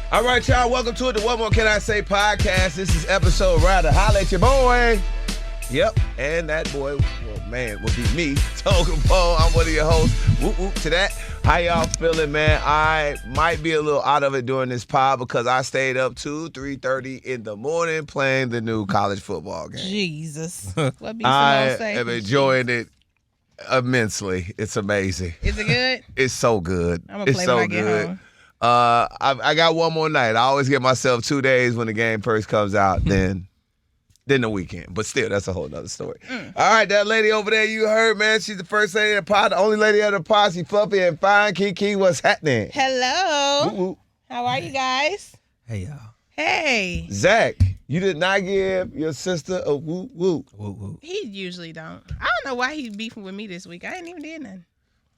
All right, y'all. Welcome to the What More Can I Say podcast. This is episode Rider. Holla at your boy. Yep, and that boy, well, man, will be me, Kapone. I'm one of your hosts. Whoop, whoop to that. How y'all feeling, man? I might be a little out of it during this pod because I stayed up to 3:30 in the morning playing the new college football game. Jesus. What be I am enjoying it immensely. It's amazing. Is it good? It's so good. I'm going to play when I get home. I got one more night. I always give myself 2 days when the game first comes out, then the weekend. But still, that's a whole nother story. All right, that lady over there you heard, man, she's the first lady of the pod, the only lady of the pod. She fluffy and fine. KeKe, what's happening? Hello. Woo-woo. How are you guys? Hey, y'all. Hey. Zach, you did not give your sister a woo-woo. Woo-woo. He usually don't. I don't know why he's beefing with me this week. I ain't even did nothing.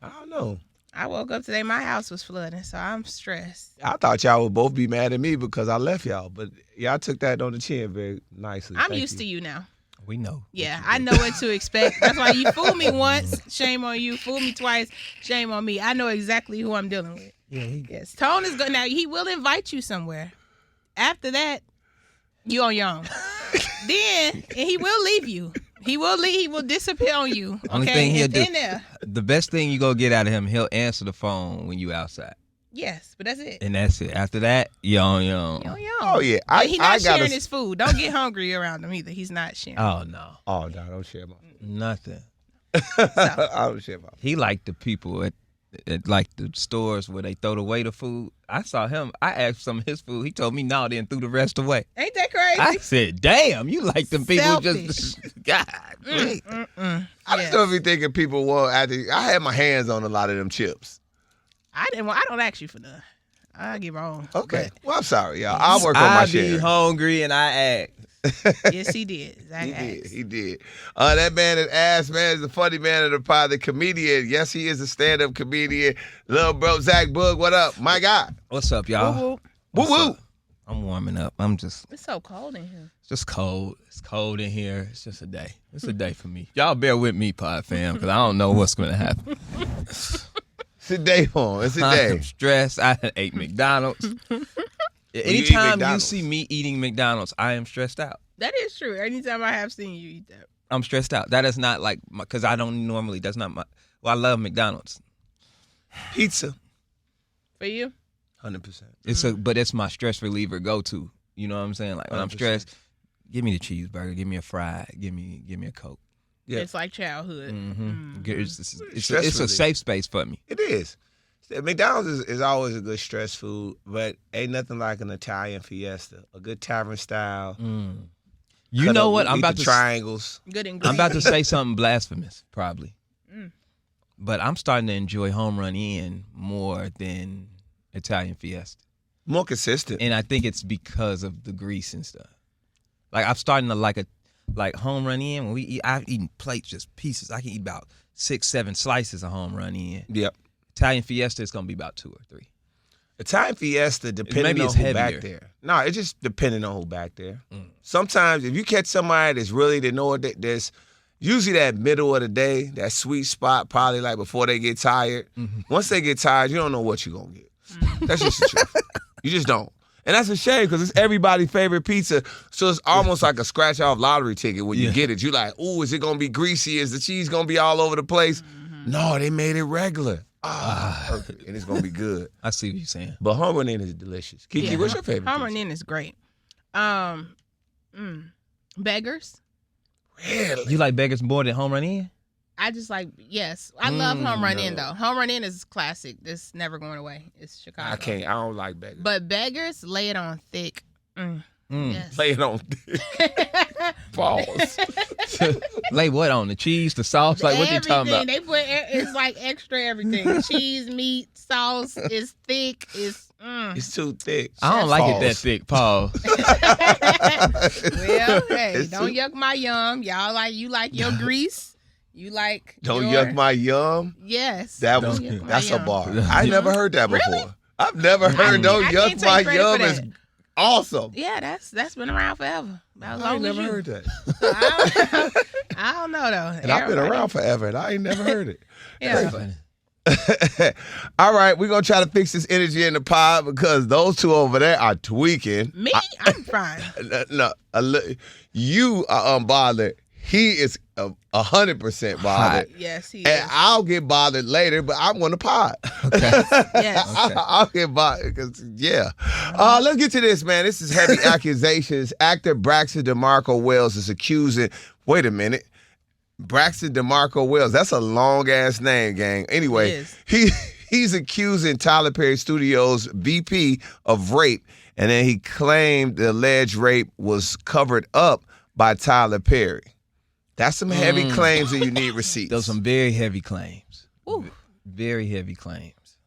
I don't know. I woke up today, my house was flooding, so I'm stressed. I thought y'all would both be mad at me because I left y'all, but y'all took that on the chin very nicely. I'm used to you now. We know. Yeah, I know what to expect. That's why you fooled me once, shame on you. Fooled me twice, shame on me. I know exactly who I'm dealing with. Yeah. Yes, Tone is good. Now, he will invite you somewhere. After that, you on your own. Then, and he will leave you. He will leave. He will disappear on you. Okay? Only thing he'll do. There. The best thing you go get out of him, he'll answer the phone when you outside. Yes, but that's it. And that's it. After that, you on your own. Oh, yeah. He's not sharing his food. Don't get hungry around him either. He's not sharing. Oh, no. Oh, no, don't share my food. Nothing. I don't share my food. He like the people at like the stores where they throw away the food. I saw him. I asked some of his food. He told me no, then threw the rest away. Ain't that crazy? I said, damn, you like them people Selfish. just, God. I just don't be thinking people want I had my hands on a lot of them chips. I don't ask you for none. I give my own. Okay. Well, I'm sorry, y'all. I'll work on my share. I be hungry and I ask. Yes, he did. Zach asked. He did. That man that asked, man, is the funny man of the pod, the comedian. Yes, he is a stand-up comedian. Little bro, Zach Boog, what up? My God. What's up, y'all? Woo-woo. I'm warming up. It's so cold in here. It's just cold. It's cold in here. It's just a day. It's a day for me. Y'all bear with me, pod fam, because I don't know what's going to happen. It's a day for him. It's a day. I'm stressed. I ate McDonald's. eat Anytime you McDonald's? see me eating McDonald's, I am stressed out. That is true. Anytime I have seen you eat that. I'm stressed out. That is not like, because I don't normally, that's not my, well, I love McDonald's. Pizza. For you? 100%. But it's my stress reliever go-to. You know what I'm saying? Like when I'm 100%. stressed, give me the cheeseburger, give me a fry, give me a Coke. Yeah. It's like childhood. Mm-hmm. It's Stress a relief. safe space for me. It is. McDonald's is always a good stress food, but ain't nothing like an Italian fiesta. A good tavern style. You know what? I'm about to triangles. Good I'm ingredients. about to say something blasphemous, probably. But I'm starting to enjoy Home Run Inn more than Italian Fiesta. More consistent. And I think it's because of the grease and stuff. Like I'm starting to like Home Run Inn. When we eat, I've eaten plates, just pieces. I can eat about 6-7 slices of Home Run Inn. Yep. Italian Fiesta is gonna be about 2 or 3. Italian Fiesta, depending Maybe on it's who heavier. back there. No, it's just depending on who back there. Sometimes if you catch somebody that's really, they know what there's usually that middle of the day, that sweet spot, probably like before they get tired. Once they get tired, you don't know what you're going to get. That's just the truth. You just don't. And that's a shame because it's everybody's favorite pizza. So it's almost like a scratch-off lottery ticket when you get it. You're like, ooh, is it going to be greasy? Is the cheese going to be all over the place? No, they made it regular. Perfect. And it's going to be good. I see what you're saying. But Home Run Inn is delicious. KeKe, what's your favorite Home Run pizza? Inn is great. Beggars. Really? You like Beggars more than Home Run Inn? I just like, yes. I love Home Run Inn, though. Home Run Inn is classic. It's never going away. It's Chicago. I don't like Beggars. But Beggars, lay it on thick. Yes. Lay it on Pause. Lay what on? The cheese, the sauce? Like what you talking about? They put, it's like extra everything. Cheese, meat, sauce is thick. It's too thick. I don't like it that Pause. thick, Paul. Well, hey, It's don't too- yuck my yum. You like your grease. You like Don't your, yuck my yum. Yes. That Don't was yuck my that's a yum. bar. I never heard that before. Really? I've never heard don't I yuck can't my take credit yum for is that. awesome. Yeah, that's been around forever. About as I long ain't as never you. heard that. So I don't know though. And I've been around forever and I ain't never heard it. Yeah. Funny. All right, we're going to try to fix this energy in the pod because those two over there are tweaking. Me? I'm fine. No, you are unbothered. He is 100% bothered. Yes, he And is. I'll get bothered later, but I'm on the pod. Okay. Yes. I'll get bothered because, yeah. Let's get to this, man. This is heavy accusations. Actor Braxton DeMarco Wells is accusing, wait a minute, Braxton DeMarco Wells. That's a long-ass name, gang. Anyway, he's accusing Tyler Perry Studios' VP of rape, and then he claimed the alleged rape was covered up by Tyler Perry. That's some heavy claims and you need receipts. Those some very heavy claims. Ooh. Very heavy claims.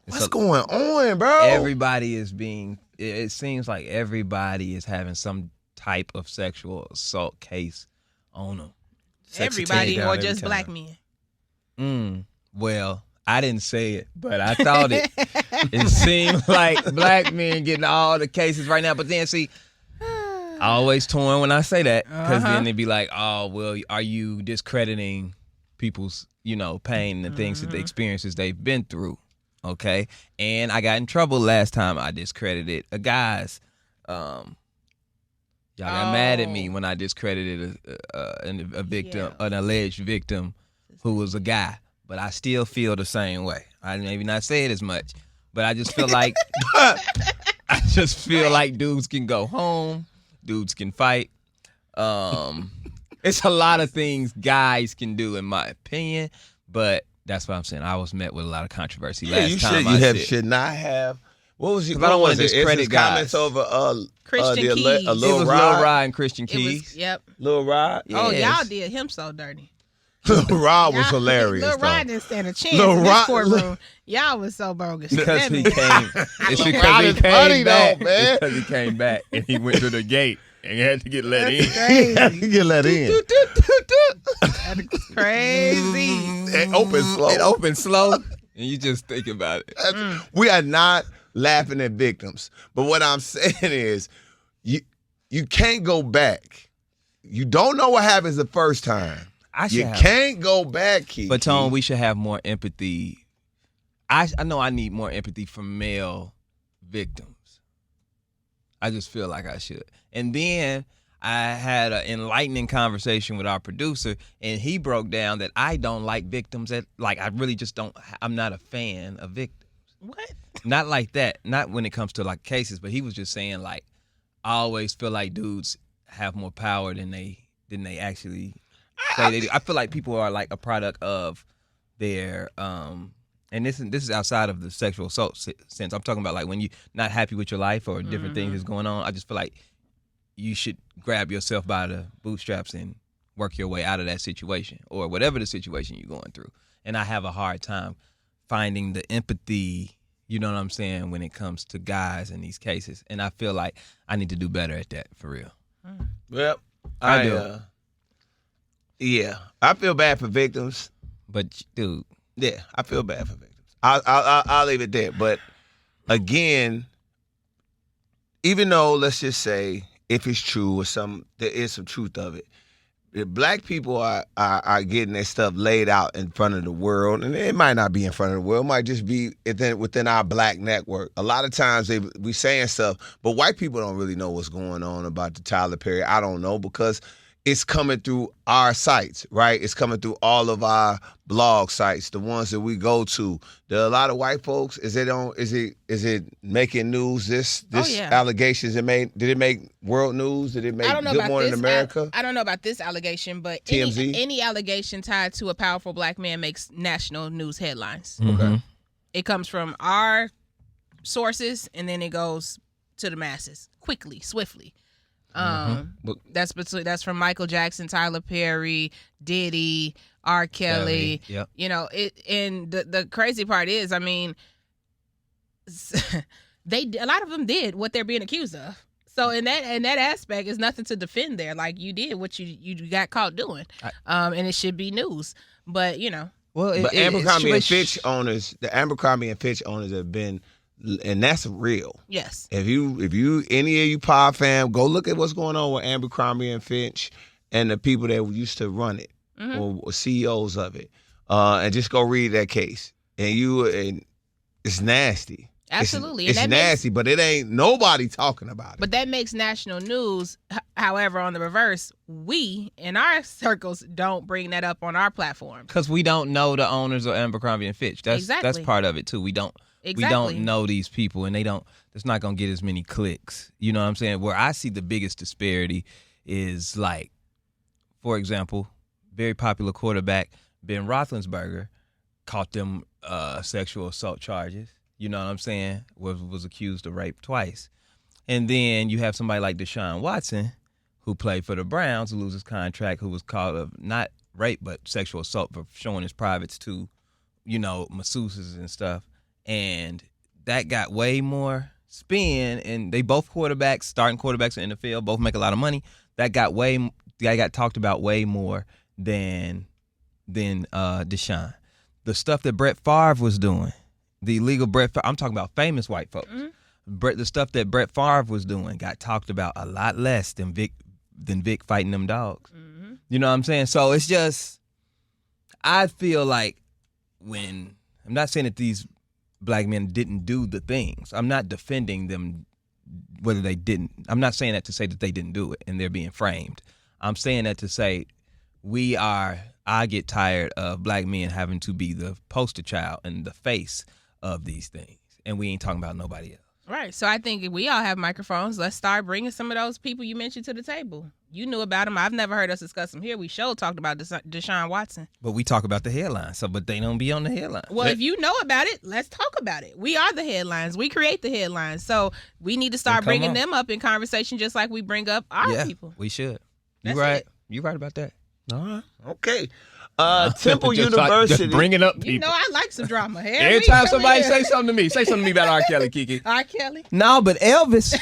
What's going on, bro? Everybody is being, it seems like everybody is having some type of sexual assault case on them. Everybody or just black men? Well, I didn't say it, but I thought it. It seemed like black men getting all the cases right now. But then, see, I always torn when I say that because then they'd be like, oh, well, are you discrediting people's, pain and the things that the experiences they've been through? Okay. And I got in trouble last time I discredited a guy's. Y'all got mad at me when I discredited a victim, an alleged victim who was a guy. But I still feel the same way. I maybe not say it as much, but I just feel like dudes can go home. Dudes can fight. It's a lot of things guys can do, in my opinion. But that's what I'm saying. I was met with a lot of controversy last time. You should not have. What was your? I don't want to discredit guys. Comments over Christian Keys. It was Lil Rod and Christian Keys. Yep. Lil Rod. Yes. Oh, y'all did him so dirty. Lil Rod was hilarious. Lil Rod didn't stand a chance in this courtroom. Y'all was so bogus. Because he came. It's because he came back. It's because he came back and he went through the gate and he had to get let in. He had to get let in. That's crazy. It opened slow. And you just think about it. We are not laughing at victims. But what I'm saying is you can't go back. You don't know what happens the first time. You can't go back, KeKe. But Tone, we should have more empathy. I know I need more empathy from male victims. I just feel like I should. And then I had an enlightening conversation with our producer, and he broke down that I don't like victims. I really just don't. I'm not a fan of victims. What? Not like that. Not when it comes to like cases, but he was just saying like, I always feel like dudes have more power than they actually say they do. I feel like people are like a product of their and this is outside of the sexual assault sense. I'm talking about like when you're not happy with your life or different things is going on. I just feel like you should grab yourself by the bootstraps and work your way out of that situation or whatever the situation you're going through. And I have a hard time finding the empathy, you know what I'm saying, when it comes to guys in these cases. And I feel like I need to do better at that, for real. Well, I do. Yeah, I feel bad for victims. But, dude. Yeah, I feel bad for victims. I'll leave it there. But, again, even though, let's just say, if it's true or there is some truth of it, if black people are getting their stuff laid out in front of the world, and it might not be in front of the world, it might just be within our black network. A lot of times we saying stuff, but white people don't really know what's going on about the Tyler Perry. I don't know because it's coming through our sites, right? It's coming through all of our blog sites, the ones that we go to. There are a lot of white folks. Is it making news? This allegations did it make world news? Did it make Good Morning America? I don't know about this allegation, but TMZ? any allegation tied to a powerful black man makes national news headlines. Okay. It comes from our sources and then it goes to the masses quickly, swiftly. That's from Michael Jackson, Tyler Perry, Diddy, R. Kelly. Yep. You know, and the crazy part is, I mean, a lot of them did what they're being accused of. So in that aspect, it's nothing to defend there. Like you did what you got caught doing, and it should be news. But but Abercrombie and Fitch owners, the Abercrombie and Fitch owners have been. And that's real. Yes. If you any of you pod fam, go look at what's going on with Abercrombie and Fitch and the people that used to run it or CEOs of it, and just go read that case. and it's nasty. Absolutely. It's nasty, but it ain't nobody talking about it. But that makes national news. However, on the reverse, we in our circles don't bring that up on our platform because we don't know the owners of Abercrombie and Fitch. That's part of it too. We don't know these people, and it's not gonna get as many clicks. You know what I'm saying? Where I see the biggest disparity is like, for example, very popular quarterback Ben Roethlisberger caught them sexual assault charges. You know what I'm saying? Was accused of rape twice. And then you have somebody like Deshaun Watson, who played for the Browns, who loses his contract, who was caught of not rape, but sexual assault for showing his privates to, masseuses and stuff. And that got way more spin. And they both starting quarterbacks in the NFL, both make a lot of money. That got talked about way more than Deshaun. The stuff that Brett Favre was doing. The illegal Brett Favre, I'm talking about famous white folks. Mm-hmm. The stuff that Brett Favre was doing got talked about a lot less than Vic fighting them dogs. Mm-hmm. You know what I'm saying? So it's just, I feel like I'm not saying that these black men didn't do the things. I'm not defending them whether they didn't. I'm not saying that to say that they didn't do it and they're being framed. I'm saying that to say I get tired of black men having to be the poster child and the face of these things, and we ain't talking about nobody else. Right. So I think if we all have microphones, let's start bringing some of those people you mentioned to the table. You knew about them. I've never heard us discuss them here. We talked about Deshaun Watson. But we talk about the headline, but they don't be on the headline. Well, if you know about it, let's talk about it. We are the headlines. We create the headlines. So we need to start bringing them up in conversation just like we bring up our people. We should. That's you right. It. You right about that. All right. Okay. Temple University. Just bring it up, people. You know I like some drama. Every time somebody say something to me, say something to me about R. Kelly, KeKe. R. Kelly? No, but Elvis.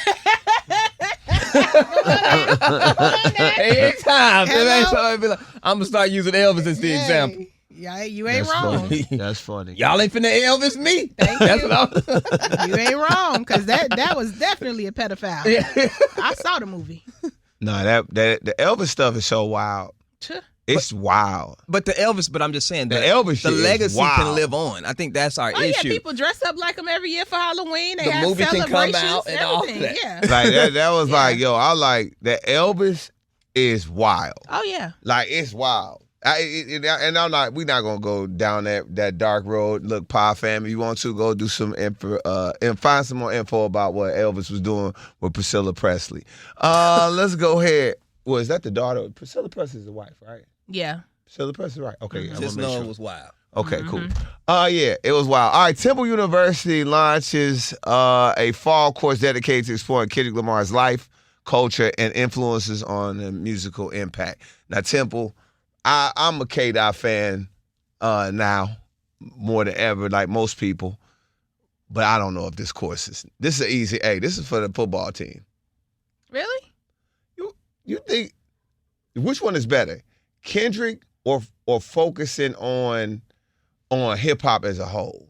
Every time. I'm going to start using Elvis as the example. Yeah, you ain't wrong. That's funny. Y'all ain't finna Elvis me. Thank you. You ain't wrong, because that was definitely a pedophile. Yeah. I saw the movie. No, the Elvis stuff is so wild. It's wild. But I'm just saying, the Elvis the shit legacy wild. can live on. I think that's our issue. Yeah, people dress up like him every year for Halloween. They the have movie can come out and all everything. that. Yeah. Like that was like, yo, I like that Elvis is wild. Oh yeah. Like it's wild. We're not gonna go down that dark road. Look, Pa fam, if you want to go do some info, and find some more info about what Elvis was doing with Priscilla Presley. Let's go ahead. Well, is that the daughter? Priscilla Presley's the wife, right? Yeah. Priscilla Presley, right? Okay. Mm-hmm. Just know it was wild. Okay, cool. Yeah, it was wild. All right, Temple University launches a fall course dedicated to exploring Kendrick Lamar's life, culture, and influences on the musical impact. Now, Temple, I'm a K-Dot fan now more than ever, like most people. But I don't know if this course is. This is an easy. Hey, this is for the football team. Really? You think which one is better, Kendrick or focusing on hip hop as a whole?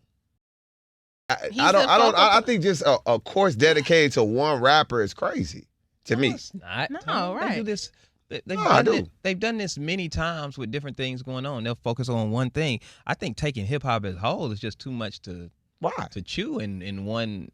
I think just a course dedicated to one rapper is crazy to me. It's not. No, right. They do this. They've done this many times with different things going on. They'll focus on one thing. I think taking hip hop as a whole is just too much to chew in one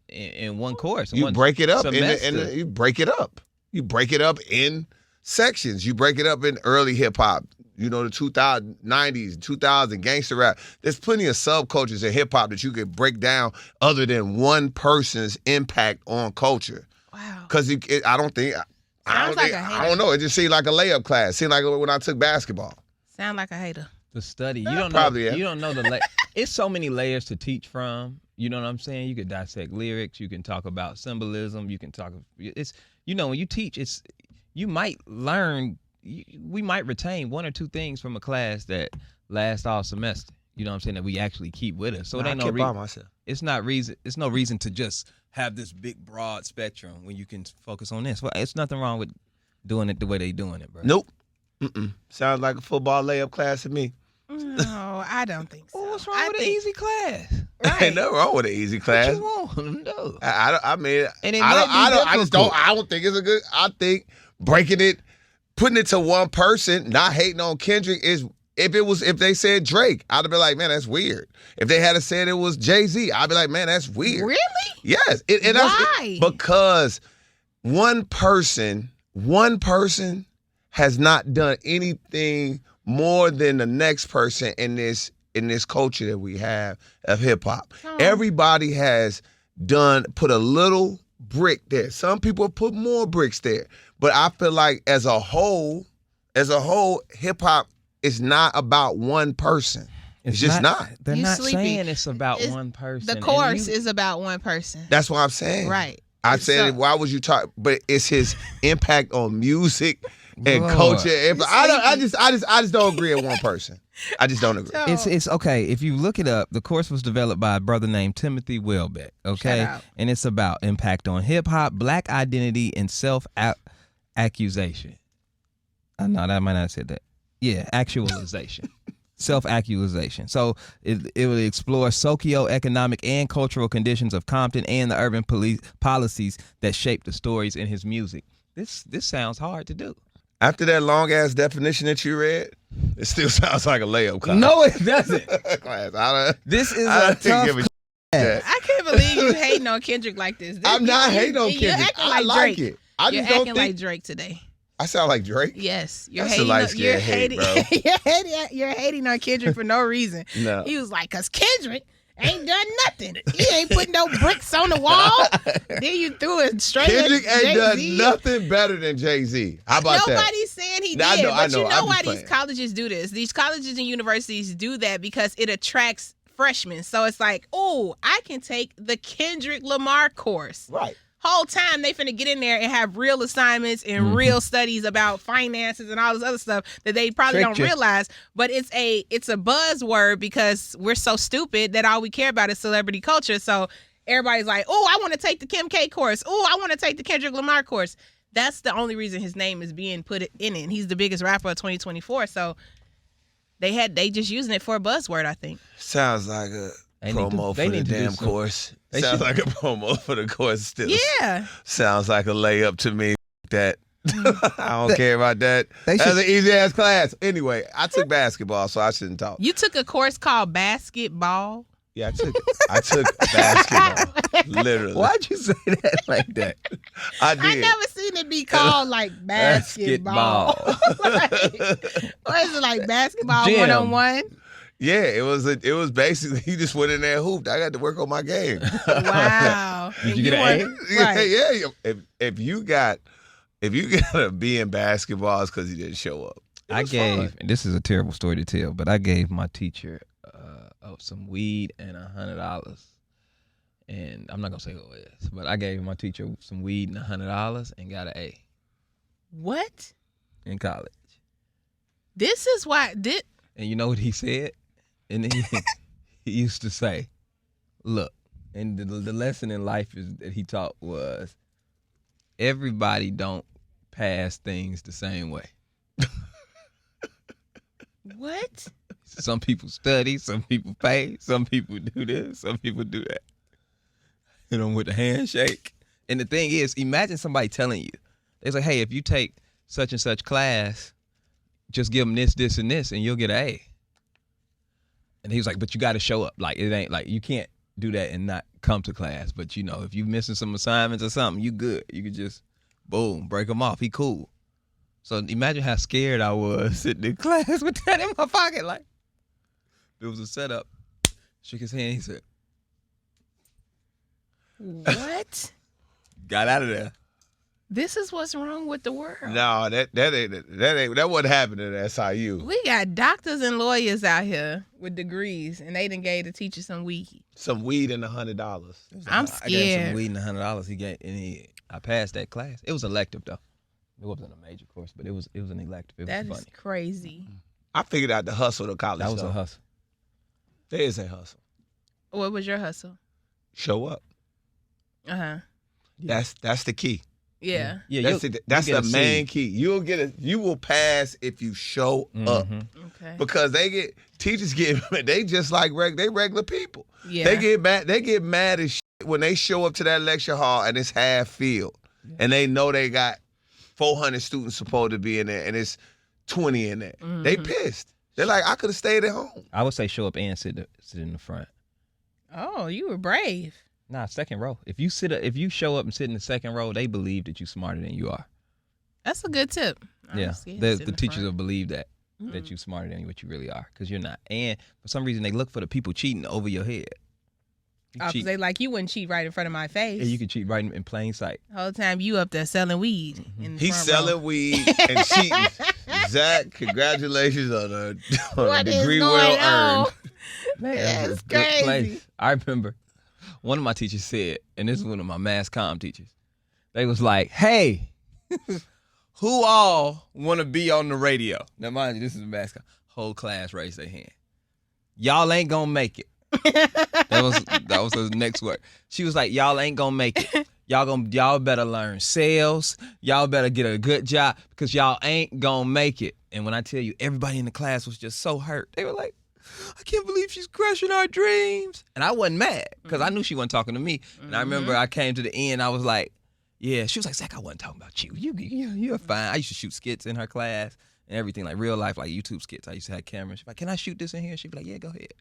course. You break it up semester. You break it up. You break it up in sections. You break it up in early hip hop. The 90s, 2000 gangster rap. There's plenty of subcultures in hip hop that you could break down other than one person's impact on culture. Wow. Because I don't know. It just seemed like a layup class. Seemed like when I took basketball. Sound like a hater. The study. You don't probably, know. yeah. You don't know it's so many layers to teach from. You know what I'm saying? You could dissect lyrics. You can talk about symbolism. You can talk. It's when you teach, you might learn. We might retain one or two things from a class that lasts all semester. You know what I'm saying? That we actually keep with us. So it ain't no reason. Myself. It's not reason. It's no reason to just have this big broad spectrum when you can focus on this. Well, it's nothing wrong with doing it the way they doing it, bro. Nope. Sounds like a football layup class to me. No, I don't think so. Well, what's wrong with an easy class? Right. Ain't nothing wrong with an easy class. What you want them to do? I don't think it's a good. I think breaking it, putting it to one person, not hating on Kendrick is If they said Drake, I'd have been like, man, that's weird. If they had said it was Jay-Z, I'd be like, man, that's weird. Really? Yes. Why? Because one person has not done anything more than the next person in this culture that we have of hip hop. Oh. Everybody has put a little brick there. Some people put more bricks there. But I feel like as a whole, hip hop is not about one person. It's just not. They're You not sleepy. saying it's about one person. The chorus is about one person. That's what I'm saying. Right. I'm saying, why would you talk? But it's his impact on music and Lord. culture. I just don't agree with one person. I just don't agree. It's okay. If you look it up, the course was developed by a brother named Timothy Welbeck. Okay, Shout out. and it's about impact on hip hop, black identity, and self-accusation. No, that might not have said that. Yeah, actualization. Self-actualization. So it will explore socioeconomic and cultural conditions of Compton and the urban policies that shape the stories in his music. This sounds hard to do. After that long ass definition that you read, it still sounds like a layup class. No, it doesn't. class. This is I a don't tough give a shit. I can't believe you hating on Kendrick like this. I'm not hating on You're Kendrick. acting I like like Drake. it. I You're just don't acting think like Drake today. I sound like Drake. Yes, you're That's a hating. light-skinned hate, bro. You're hating on Kendrick for no reason. No. He was like, "Cause Kendrick ain't done nothing. He ain't put no bricks on the wall." Then you threw it straight Kendrick at ain't Jay-Z. done nothing better than Jay-Z. How about that? Nobody's saying he did, I know, but you I'm know just why playing. these colleges do this? These colleges and universities do that because it attracts freshmen. So it's like, oh, I can take the Kendrick Lamar course. Right. Whole time they finna get in there and have real assignments and real studies about finances and all this other stuff that they probably don't realize. But it's a buzzword because we're so stupid that all we care about is celebrity culture. So everybody's like, oh, I want to take the Kim K course. Oh, I want to take the Kendrick Lamar course. That's the only reason his name is being put in it. He's the biggest rapper of 2024. So they just using it for a buzzword, I think. Sounds like a promo for the damn course. They Sounds should- like a promo for the course still. Yeah. Sounds like a layup to me. That I don't care about that. They That's should- an easy ass class. Anyway, I took basketball, so I shouldn't talk. You took a course called basketball. Yeah, I took basketball. Literally. Why'd you say that like that? I did. I never seen it be called like basketball. Like, what is it, like basketball Gym. 101? Yeah, it was basically he just went in there and hooped. I got to work on my game. Wow. Did you get an A? Right. Yeah. If you got a B in basketball, it's because you didn't show up. I gave, and this is a terrible story to tell, but I gave my teacher some weed and $100. And I'm not going to say who it is, but I gave my teacher some weed and $100 and got an A What? in college. This is why And you know what he said? And he used to say, look, and the lesson in life that he taught was everybody don't pass things the same way. what? Some people study, some people pay, some people do this, some people do that. You know, with the handshake. And the thing is, imagine somebody telling you, they say, hey, if you take such and such class, just give them this, this, and this, and you'll get an A. And he was like, but you got to show up. Like, it ain't like, you can't do that and not come to class. But, you know, if you're missing some assignments or something, you good. You could just, boom, break them off. He cool. So imagine how scared I was sitting in class with that in my pocket. Like, it was a setup. Shook his hand. He said, What? got out of there. This is what's wrong with the world. No, that wasn't happening at SIU. We got doctors and lawyers out here with degrees, and they done gave the teacher some weed. Some weed and $100. I'm I gave some scared. weed and $100. He gave, and I passed that class. It was elective though. It wasn't a major course, but it was an elective. It That was is funny. crazy. I figured out the hustle to college. That was though. a hustle. There is a hustle. What was your hustle? Show up. Uh-huh. Yeah. That's the key. Yeah. Yeah, That's the main key. You will pass if you show up. Okay. Because teachers they just like they regular people. Yeah. They get mad as shit when they show up to that lecture hall and it's half filled. Yeah. And they know they got 400 students supposed to be in there and it's 20 in there. They pissed. They're like, I could have stayed at home. I would say show up and sit in the front. Oh, you were brave. Nah, second row. If you show up and sit in the second row, they believe that you're smarter than you are. That's a good tip. Yeah, the teachers will believe that you're smarter than what you really are, because you're not. And for some reason, they look for the people cheating over your head. Because they like, you wouldn't cheat right in front of my face. And you can cheat right in plain sight. The whole time you up there selling weed. He's selling weed and cheating. Zach, congratulations on a degree well earned. Man, that's crazy. Place. I remember one of my teachers said, and this is one of my mass comm teachers, they was like, hey, who all want to be on the radio? Now, mind you, this is a mass comm. Whole class raised their hand. Y'all ain't gonna make it. That was the next word. She was like, y'all ain't gonna make it. Y'all better learn sales. Y'all better get a good job, because y'all ain't gonna make it. And when I tell you, everybody in the class was just so hurt. They were like, I can't believe she's crushing our dreams. And I wasn't mad, because I knew she wasn't talking to me. And I remember I came to the end, I was like, yeah. She was like, Zach, I wasn't talking about you. You're fine. I used to shoot skits in her class and everything, like real life, like YouTube skits. I used to have cameras. She's like, can I shoot this in here? She'd be like, yeah, go ahead.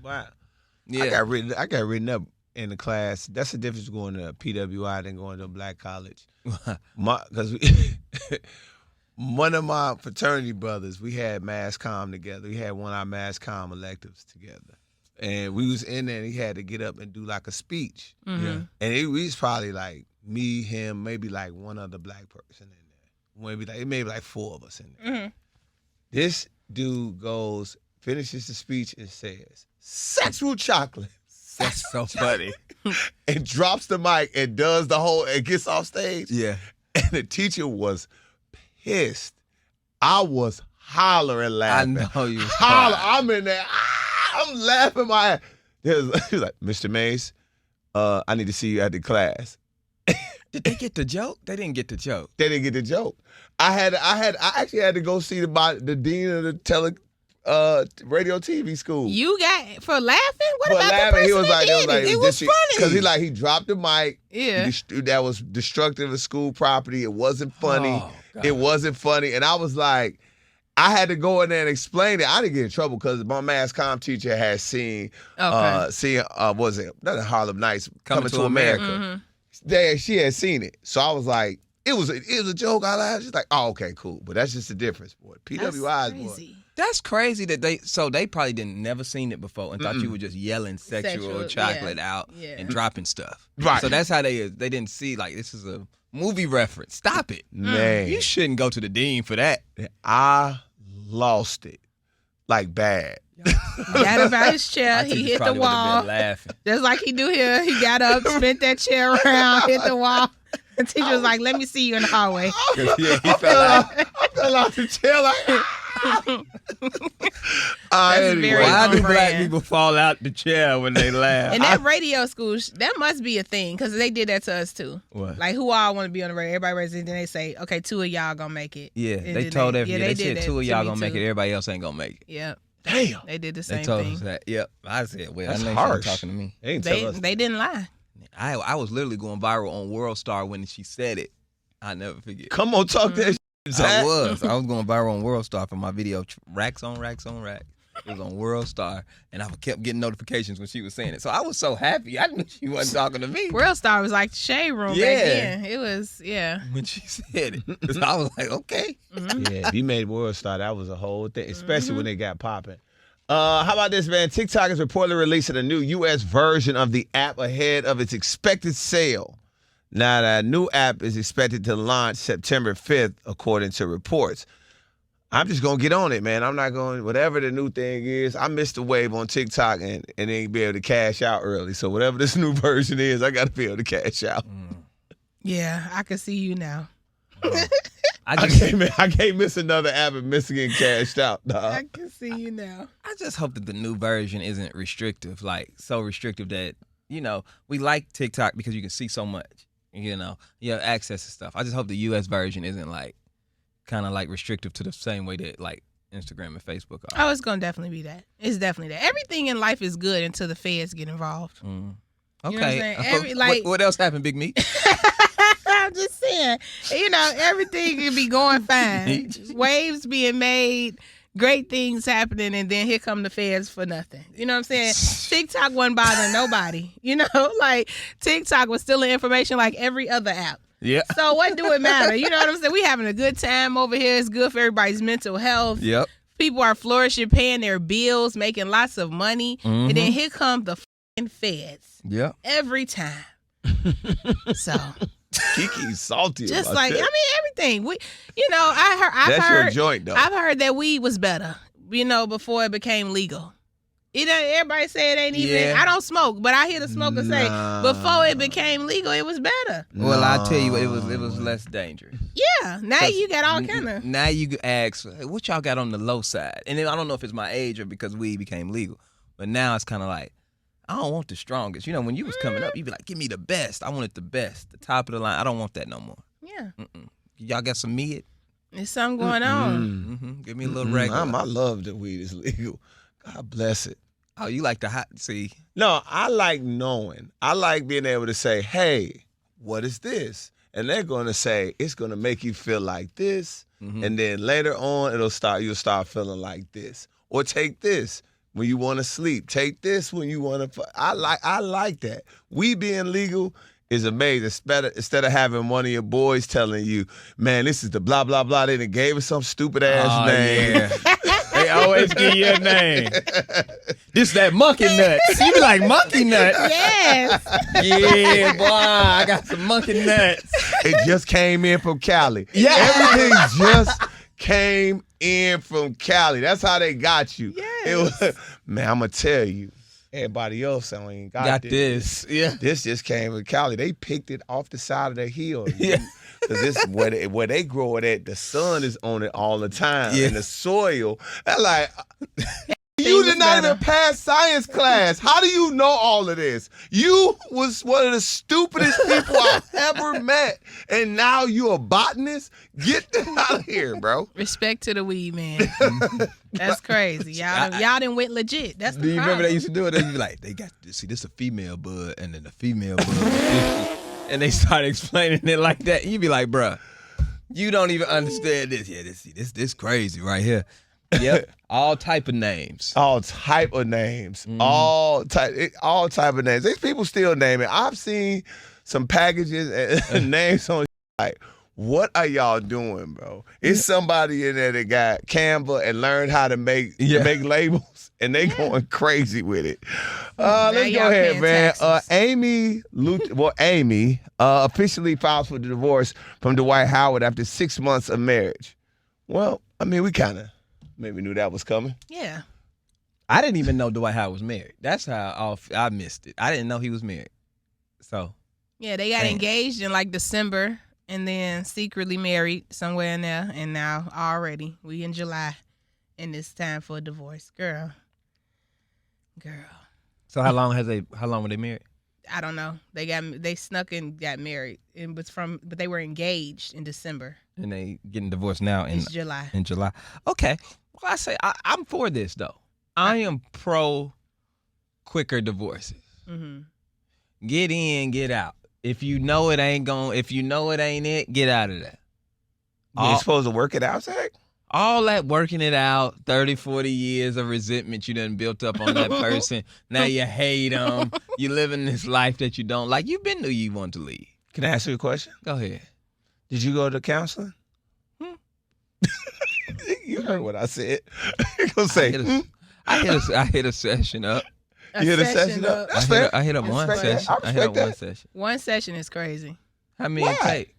Wow. Yeah. I got written up in the class. That's the difference going to PWI than going to a black college. Because one of my fraternity brothers, we had mass comm together. We had one of our mass comm electives together. And we was in there, and he had to get up and do like a speech. Mm-hmm. And we was probably like me, him, maybe like one other black person in there. Maybe like 4 of us in there. Mm-hmm. This dude finishes the speech and says, sexual chocolate. That's so funny. And drops the mic and does the whole, and gets off stage. Yeah. And the teacher was pissed. I was hollering, laughing. I know you. I'm in there. I'm laughing my ass. She was like, Mr. Mays, I need to see you at the class. Did they get the joke? They didn't get the joke. They didn't get the joke. I actually had to go see the dean of the radio TV school. You got for laughing? What for about laughing, the person he was like, it was funny. Because he dropped the mic. Yeah. That was destructive of school property. It wasn't funny. Oh, it wasn't funny. And I was like, I had to go in there and explain it. I didn't get in trouble because my mass comm teacher had seen was it not Harlem Nights Coming to America. Mm-hmm. She had seen it. So I was like, it was a joke. I laughed. She's like, oh, okay, cool. But that's just the difference, boy. PWI's, boy. That's crazy that they probably never seen it before and thought you were just yelling sexual chocolate out and dropping stuff. Right. So that's how they didn't see, like, this is a movie reference. Stop it. Man. You shouldn't go to the dean for that. I lost it. Like bad. Got up out his chair. He hit the wall. Just like he do here. He got up, spent that chair around, hit the wall. The teacher was like, let me see you in the hallway. Yeah, he fell out. I fell out the chair like, why do black people fall out the chair when they laugh? And that radio school, that must be a thing, because they did that to us too. What? Like, who all want to be on the radio? Everybody raises it, then they say, okay, 2 of y'all gonna make it. Yeah, and they told everybody. They said 2 of y'all gonna too. make it. Everybody else ain't gonna make it. Yep. Damn. They did the same They told thing. us that. Yep. I said, well, That's I know harsh. she talking to me. They didn't lie. I was literally going viral on World Star when she said it. I never forget. Come on, talk that shit, Zach. I was going viral on World Star for my video, Racks on Racks on Racks. It was on World Star, and I kept getting notifications when she was saying it. So I was so happy. I knew she wasn't talking to me. World Star was like the shade room back then. It was, when she said it. I was like, okay. Yeah, if you made World Star, that was a whole thing, especially when they got popping. How about this, man? TikTok is reportedly releasing a new U.S. version of the app ahead of its expected sale. Now, that new app is expected to launch September 5th, according to reports. I'm just going to get on it, man. I'm not going, whatever the new thing is, I missed the wave on TikTok and ain't be able to cash out early. So whatever this new version is, I got to be able to cash out. Yeah, I can see you now. I can't miss another app and miss getting cashed out, dog. I can see you now. I just hope that the new version isn't restrictive, like so restrictive that, we like TikTok because you can see so much, you have access to stuff. I just hope the U.S. version isn't like kind of like restrictive to the same way that like Instagram and Facebook are. Oh, it's going to definitely be that. It's definitely that. Everything in life is good until the feds get involved. Okay. You know what I'm saying? What else happened, Big Meat? I'm just saying, everything can be going fine. Waves being made, great things happening, and then here come the feds for nothing. You know what I'm saying? TikTok wasn't bothering nobody. You know, like TikTok was stealing information like every other app. Yeah. So what do it matter? You know what I'm saying? We having a good time over here. It's good for everybody's mental health. Yep. People are flourishing, paying their bills, making lots of money. And then here come the fucking feds. Yep. Every time. So KeKe's salty. just about like that. I mean everything. I've That's heard your joint though. I've heard that weed was better, before it became legal. Everybody say it ain't even. Yeah. I don't smoke, but I hear the smokers say before it became legal, it was better. Well, I'll tell you what, it was less dangerous. Yeah, now you got all kind of. Now you ask, hey, what y'all got on the low side? And then I don't know if it's my age or because weed became legal, but now it's kind of like, I don't want the strongest. You know, when you was coming up, you'd be like, give me the best. I want it the best, the top of the line. I don't want that no more. Yeah, Y'all got some mid? there's something going on. Give me a little regular. I love that weed is legal. God bless it. Oh, you like the hot? See, No, I like knowing. I like being able to say, hey, what is this? And they're going to say, it's going to make you feel like this. And then later on, you'll start feeling like this. Or take this when you want to sleep. Take this when you want to. I like that. We being legal is amazing. Instead of having one of your boys telling you, man, this is the blah, blah, blah. They done gave us some stupid ass name. Yeah. They always give you a name. This that monkey nuts. You be like, monkey nuts? Yes. Yeah, boy, I got some monkey nuts. It just came in from Cali. Yeah. Everything just came in from Cali. That's how they got you. Yes. It was, man, I'm going to tell you. Everybody else ain't got this. Yeah. This just came from Cali. They picked it off the side of the hill. Yeah. Because this where they grow it at, the sun is on it all the time. Yeah. And the soil, that's like, you did not even pass science class. How do you know all of this? You was one of the stupidest people I've ever met. And now you a botanist? Get out of here, bro. Respect to the weed man. That's crazy. Y'all done went legit. That's the Do you problem. remember they used to do it? They'd be like, they got this. See, this a female bud, and then the female bud. And they start explaining it like that. You be like, bruh, you don't even understand this. Yeah, this crazy right here. Yep. All type of names. All type of names. All type of names. These people still name it. I've seen some packages and names on like, what are y'all doing, bro? It's somebody in there that got Canva and learned how to make labels, and they going crazy with it. Let's go ahead, man. Amy officially filed for the divorce from Dwight Howard after 6 months of marriage. Well, I mean, we kind of maybe knew that was coming. Yeah. I didn't even know Dwight Howard was married. That's how I missed it. I didn't know he was married. So. Yeah, they got engaged in like December and then secretly married somewhere in there. And now already we in July and it's time for a divorce. Girl. So how long were they married? I don't know. They snuck and got married. But they were engaged in December. And they getting divorced now in July. In July. Okay. Well, I say I'm for this though. I am pro quicker divorces. Mm-hmm. Get in, get out. If you know it ain't it, get out of that. You ain't supposed to work it out, Zach? All that working it out, 30, 40 years of resentment you done built up on that person. Now you hate them. You living this life that you don't like. You been knew you want to leave. Can I ask you a question? Go ahead. Did you go to counseling? You heard what I said. You gonna say? I hit a session up. You hit a session up. That's fair. I hit up one session. I respect that. One session. One session is crazy. How many it take?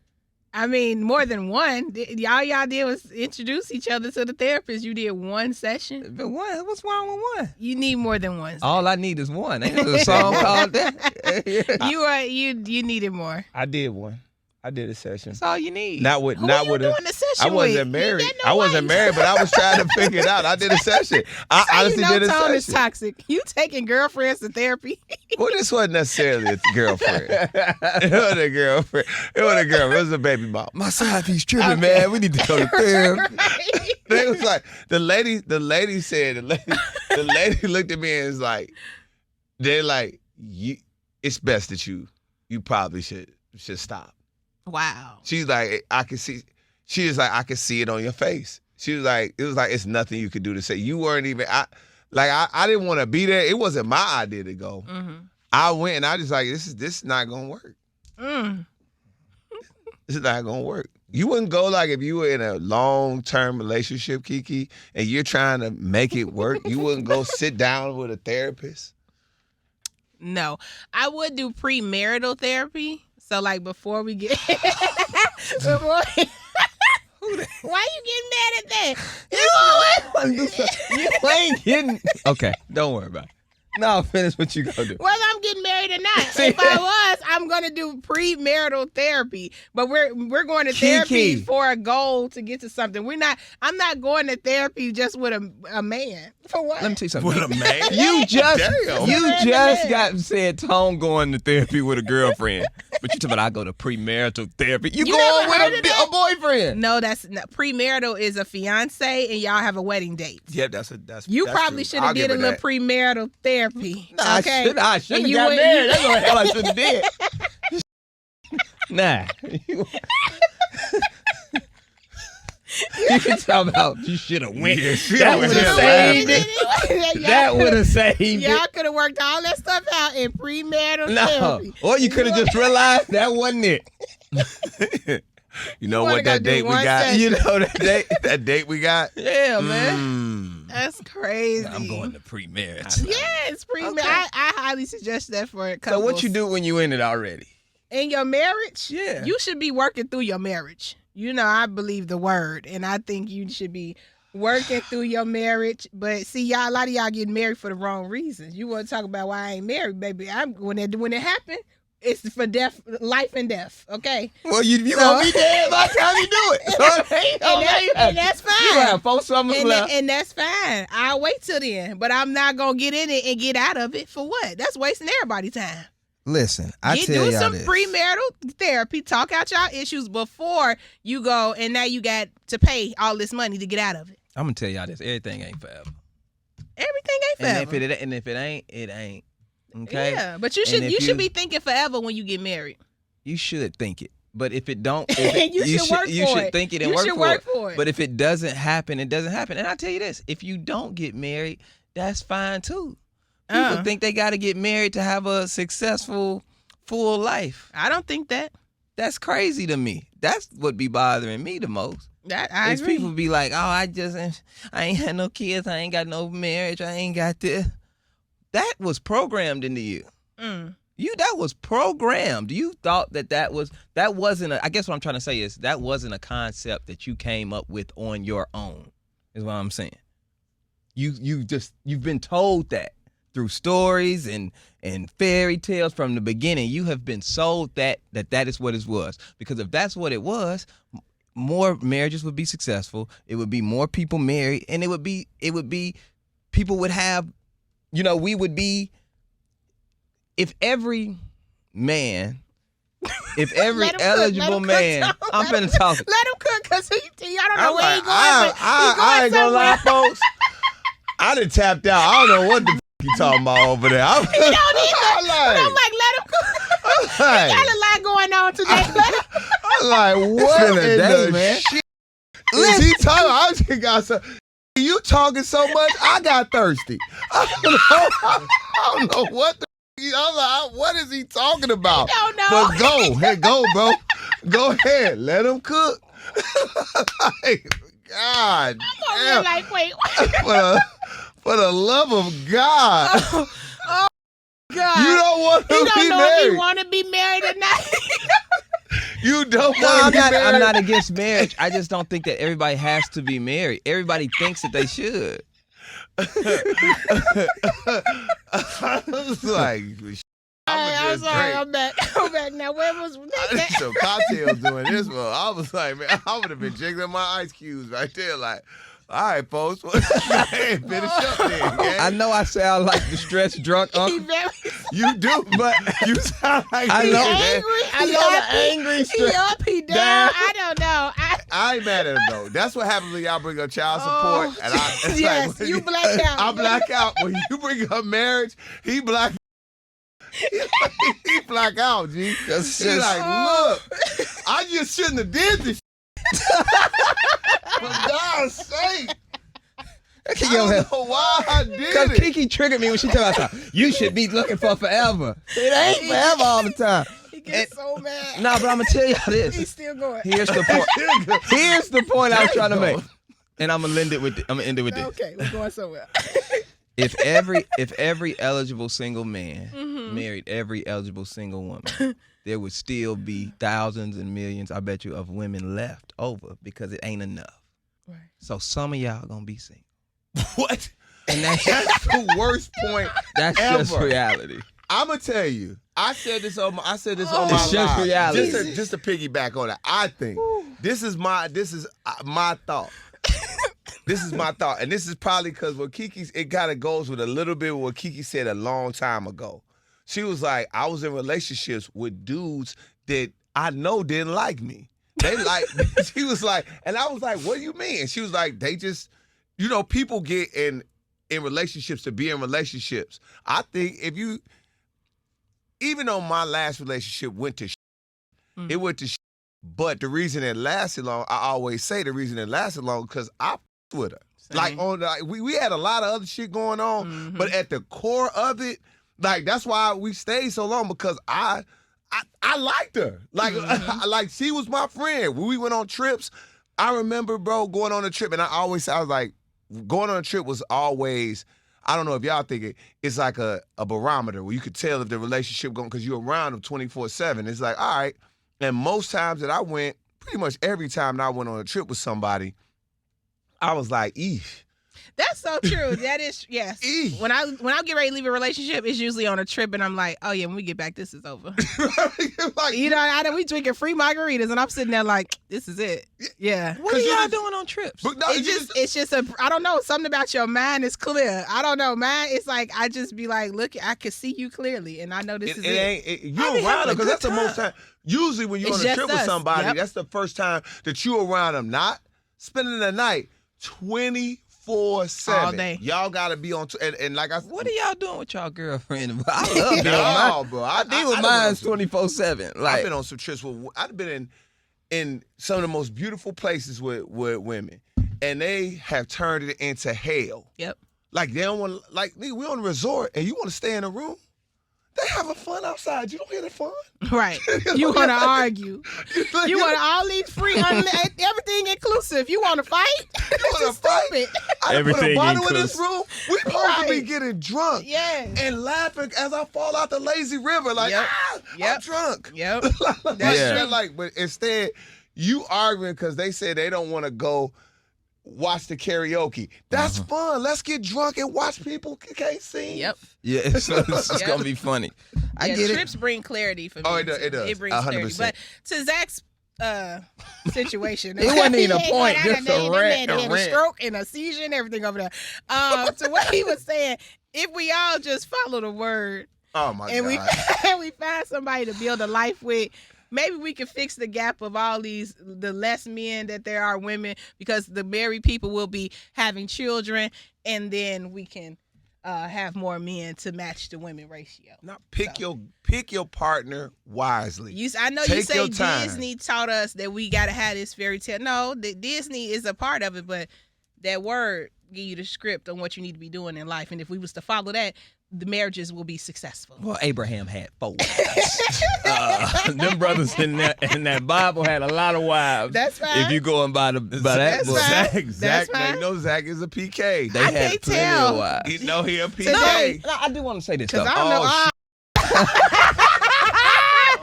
I mean, more than one. Y'all did was introduce each other to the therapist. You did one session. But what? What's wrong with one? You need more than one. All I need is one. Ain't there a song called that? You needed more. I did one. I did a session. That's all you need. Who you doing a session I wasn't with? married. I wasn't married, but I was trying to figure it out. I did a session. I honestly did a Tone session. is toxic. You taking girlfriends to therapy? Well, this wasn't necessarily a girlfriend. It wasn't a girlfriend. It was a baby mom. My side piece tripping, man. We need to go to therapy. It was like the lady looked at me and was like, they're like, it's best that you probably should stop. Wow. She's like, I can see. She is like, I can see it on your face. She was like, it was like, it's nothing you could do to say. You weren't even, I didn't want to be there. It wasn't my idea to go. I went and I just like, this is not going to work. This is not going to work. You wouldn't go like if you were in a long-term relationship, KeKe, and you're trying to make it work. You wouldn't go sit down with a therapist. No, I would do premarital therapy. So like before we get, why you getting mad at that? You ain't getting. Okay, don't worry about it. No, finish what you gonna do. Whether I'm getting married or not. If I was, I'm gonna do premarital therapy. But we're going to therapy for a goal to get to something. I'm not going to therapy just with a man. For what? Let me tell you something. With a man? You just got said Tone going to therapy with a girlfriend. But you talking about I go to premarital therapy. You going with a boyfriend. No, that's not. Premarital is a fiance and y'all have a wedding date. Yeah, that's You probably should have did a little premarital therapy. Nah, okay? I should have got married. That's what the hell I should have did. Nah. You can talk about you should have went. Yeah, that would have saved it. That would have saved it. Y'all could have worked all that stuff out in premarital therapy. Or you could have just realized that wasn't it. You know what that date we got? You know that date we got? Yeah, man. That's crazy. I'm going to pre-marriage. Yes, pre-marriage. Okay. I highly suggest that for a couple. So what you do when you in it already? In your marriage? Yeah. You should be working through your marriage. You know, I believe the word, and I think you should be working through your marriage. But see, a lot of y'all getting married for the wrong reasons. You want to talk about why I ain't married, baby. When it happened, it's for death, life and death. Okay. Well, you gonna be dead by the time you do it. And that's fine. You have 4 summers left, and that's fine. I'll wait till then, but I'm not gonna get in it and get out of it for what? That's wasting everybody's time. Listen, I tell y'all do some premarital therapy, talk out y'all issues before you go, and now you got to pay all this money to get out of it. I'm gonna tell y'all this: everything ain't forever. Everything ain't forever. And if it ain't, it ain't. Okay. Yeah, but you should be thinking forever when you get married. You should think it, but if it don't, you should think it and work for it. But if it doesn't happen, it doesn't happen. And I tell you this: if you don't get married, that's fine too. People think they got to get married to have a successful, full life. I don't think that. That's crazy to me. That's what be bothering me the most. I agree. People be like, oh, I ain't had no kids. I ain't got no marriage. I ain't got this. That was programmed into you. That was programmed. You thought that wasn't I guess what I'm trying to say is that wasn't a concept that you came up with on your own, is what I'm saying. You've been told that. Through stories and fairy tales from the beginning, you have been sold that is what it was. Because if that's what it was, more marriages would be successful. It would be more people married, and it would be people would have, we would be. If every eligible man, I'm finna talk. Let him cook, cause I don't know where he going. I ain't gonna lie, folks. I done tapped out. I don't know what the you talking about over there. I'm like, let him cook. He got a lot going on today. I'm like, what in the man? Shit is he talking? I just got some. You talking so much, I got thirsty. I don't know what the. I'm like, what is he talking about? I don't know. But go, bro. Go ahead, let him cook. God damn. Like, wait. For the love of God. Oh God. You don't want to be married. You don't know if you want to be married or not. You don't want to be married. I'm not against marriage. I just don't think that everybody has to be married. Everybody thinks that they should. I was like, I'm sorry. I'm back now. Where was I did some cocktails doing this one. I was like, man, I would have been jiggling my ice cubes right there. Like, all right, folks. Hey, finish up then, gang. I know I sound like the stressed drunk uncle. You do, but you sound like I know the angry He stress. up, he down. I don't know. I ain't mad at him though. That's what happens when y'all bring up child support. And it's yes, like, you black out. I black out. When you bring up marriage, he black. He black out, G. He's like, look, I just shouldn't have did this. For God's sake. I Yo, don't know why I did Because it. KeKe triggered me when she told us, you should be looking for forever. It ain't forever all the time. He gets so mad. Nah, but I'm going to tell y'all He's this. still going. Here's the point. Here's the point I was trying to make. And I'm going to end it with this. Okay, we're going somewhere. If every eligible single man married every eligible single woman, there would still be thousands and millions, I bet you, of women left over because it ain't enough. Right. So some of y'all going to be single. What? And that's the worst point That's ever. just reality. I'm gonna tell you. I said this on my It's live. just reality. Just to piggyback on that. I think this is my thought. This is my thought, and this is probably because what KeKe, it kind of goes with a little bit of what KeKe said a long time ago. She was like, I was in relationships with dudes that I know didn't like me. They like. She was like, and I was like, what do you mean? And she was like, they just, people get in relationships to be in relationships. I think if you, even though my last relationship went to it went to but the reason it lasted long, I always say the reason it lasted long because I with her. Same. Like we had a lot of other shit going on, but at the core of it, like that's why we stayed so long because I liked her. Like like she was my friend. When we went on trips, I remember, bro, going on a trip, and I was like, going on a trip was always, I don't know if y'all think it's like a barometer where you could tell if the relationship going, because you're around them 24/7. It's like, all right. And most times that I went, pretty much every time that I went on a trip with somebody, I was like, eesh. That's so true. That is, yes. When I get ready to leave a relationship, it's usually on a trip, and I'm like, oh yeah, when we get back, this is over. Like, we drinking free margaritas, and I'm sitting there like, this is it. Yeah. What are y'all doing on trips? But no, It's just I don't know, something about your mind is clear. I don't know, man. It's like I just be like, look, I can see you clearly, and I know this is it. You're around them because that's the most time. Usually when you're It's on a just trip with us. somebody, Yep. that's the first time that you're around them. Not spending the night 24/7. All day. Y'all gotta be on. And like I said, What are y'all doing with y'all girlfriend? I love being with no, bro. I deal with done mine on some- 24/7. I've Like, been on some trips with. I've been in some of the most beautiful places with women, and they have turned it into hell. Yep. Like they don't want. Like we on a resort, and you want to stay in a room. They having fun outside. You don't hear the fun. Right. You want to argue. You want all these free, everything inclusive. You want to fight? You want to fight? Stupid. I put a Everything bottle in this inclusive. room. We supposed to be Right. getting drunk Yes. and laughing as I fall out the lazy river. Like, Yep. I'm Yep. drunk. Yep. Like, Yeah. like, but instead, you arguing because they say they don't want to go watch the karaoke. That's fun. Let's get drunk and watch people KeKe sing. Yep. yeah, it's Yep. gonna be funny. I Yeah, get trips bring clarity for me. Oh, it does. It does. It brings 100%. clarity. But to Zach's situation, It wasn't even a He point, had just a rant, He had a stroke and a seizure and everything over there. To what he was saying, if we all just follow the word Oh my and God. we find somebody to build a life with, maybe we can fix the gap of all the less men that there are women, because the married people will be having children, and then we can have more men to match the women ratio. Now pick your partner wisely. I know you Take say your time. Disney taught us that we gotta have this fairy tale. No, Disney is a part of it, but that word give you the script on what you need to be doing in life, and if we was to follow that, the marriages will be successful. Well, Abraham had 4 wives. Them brothers in that Bible had a lot of wives. That's fine. If you going by that That's book, fine. Zach, fine. they know Zach is a PK. they I had can't plenty tell. of wives. You know he a PK. Today- No, I do want to say this though. Because I don't know.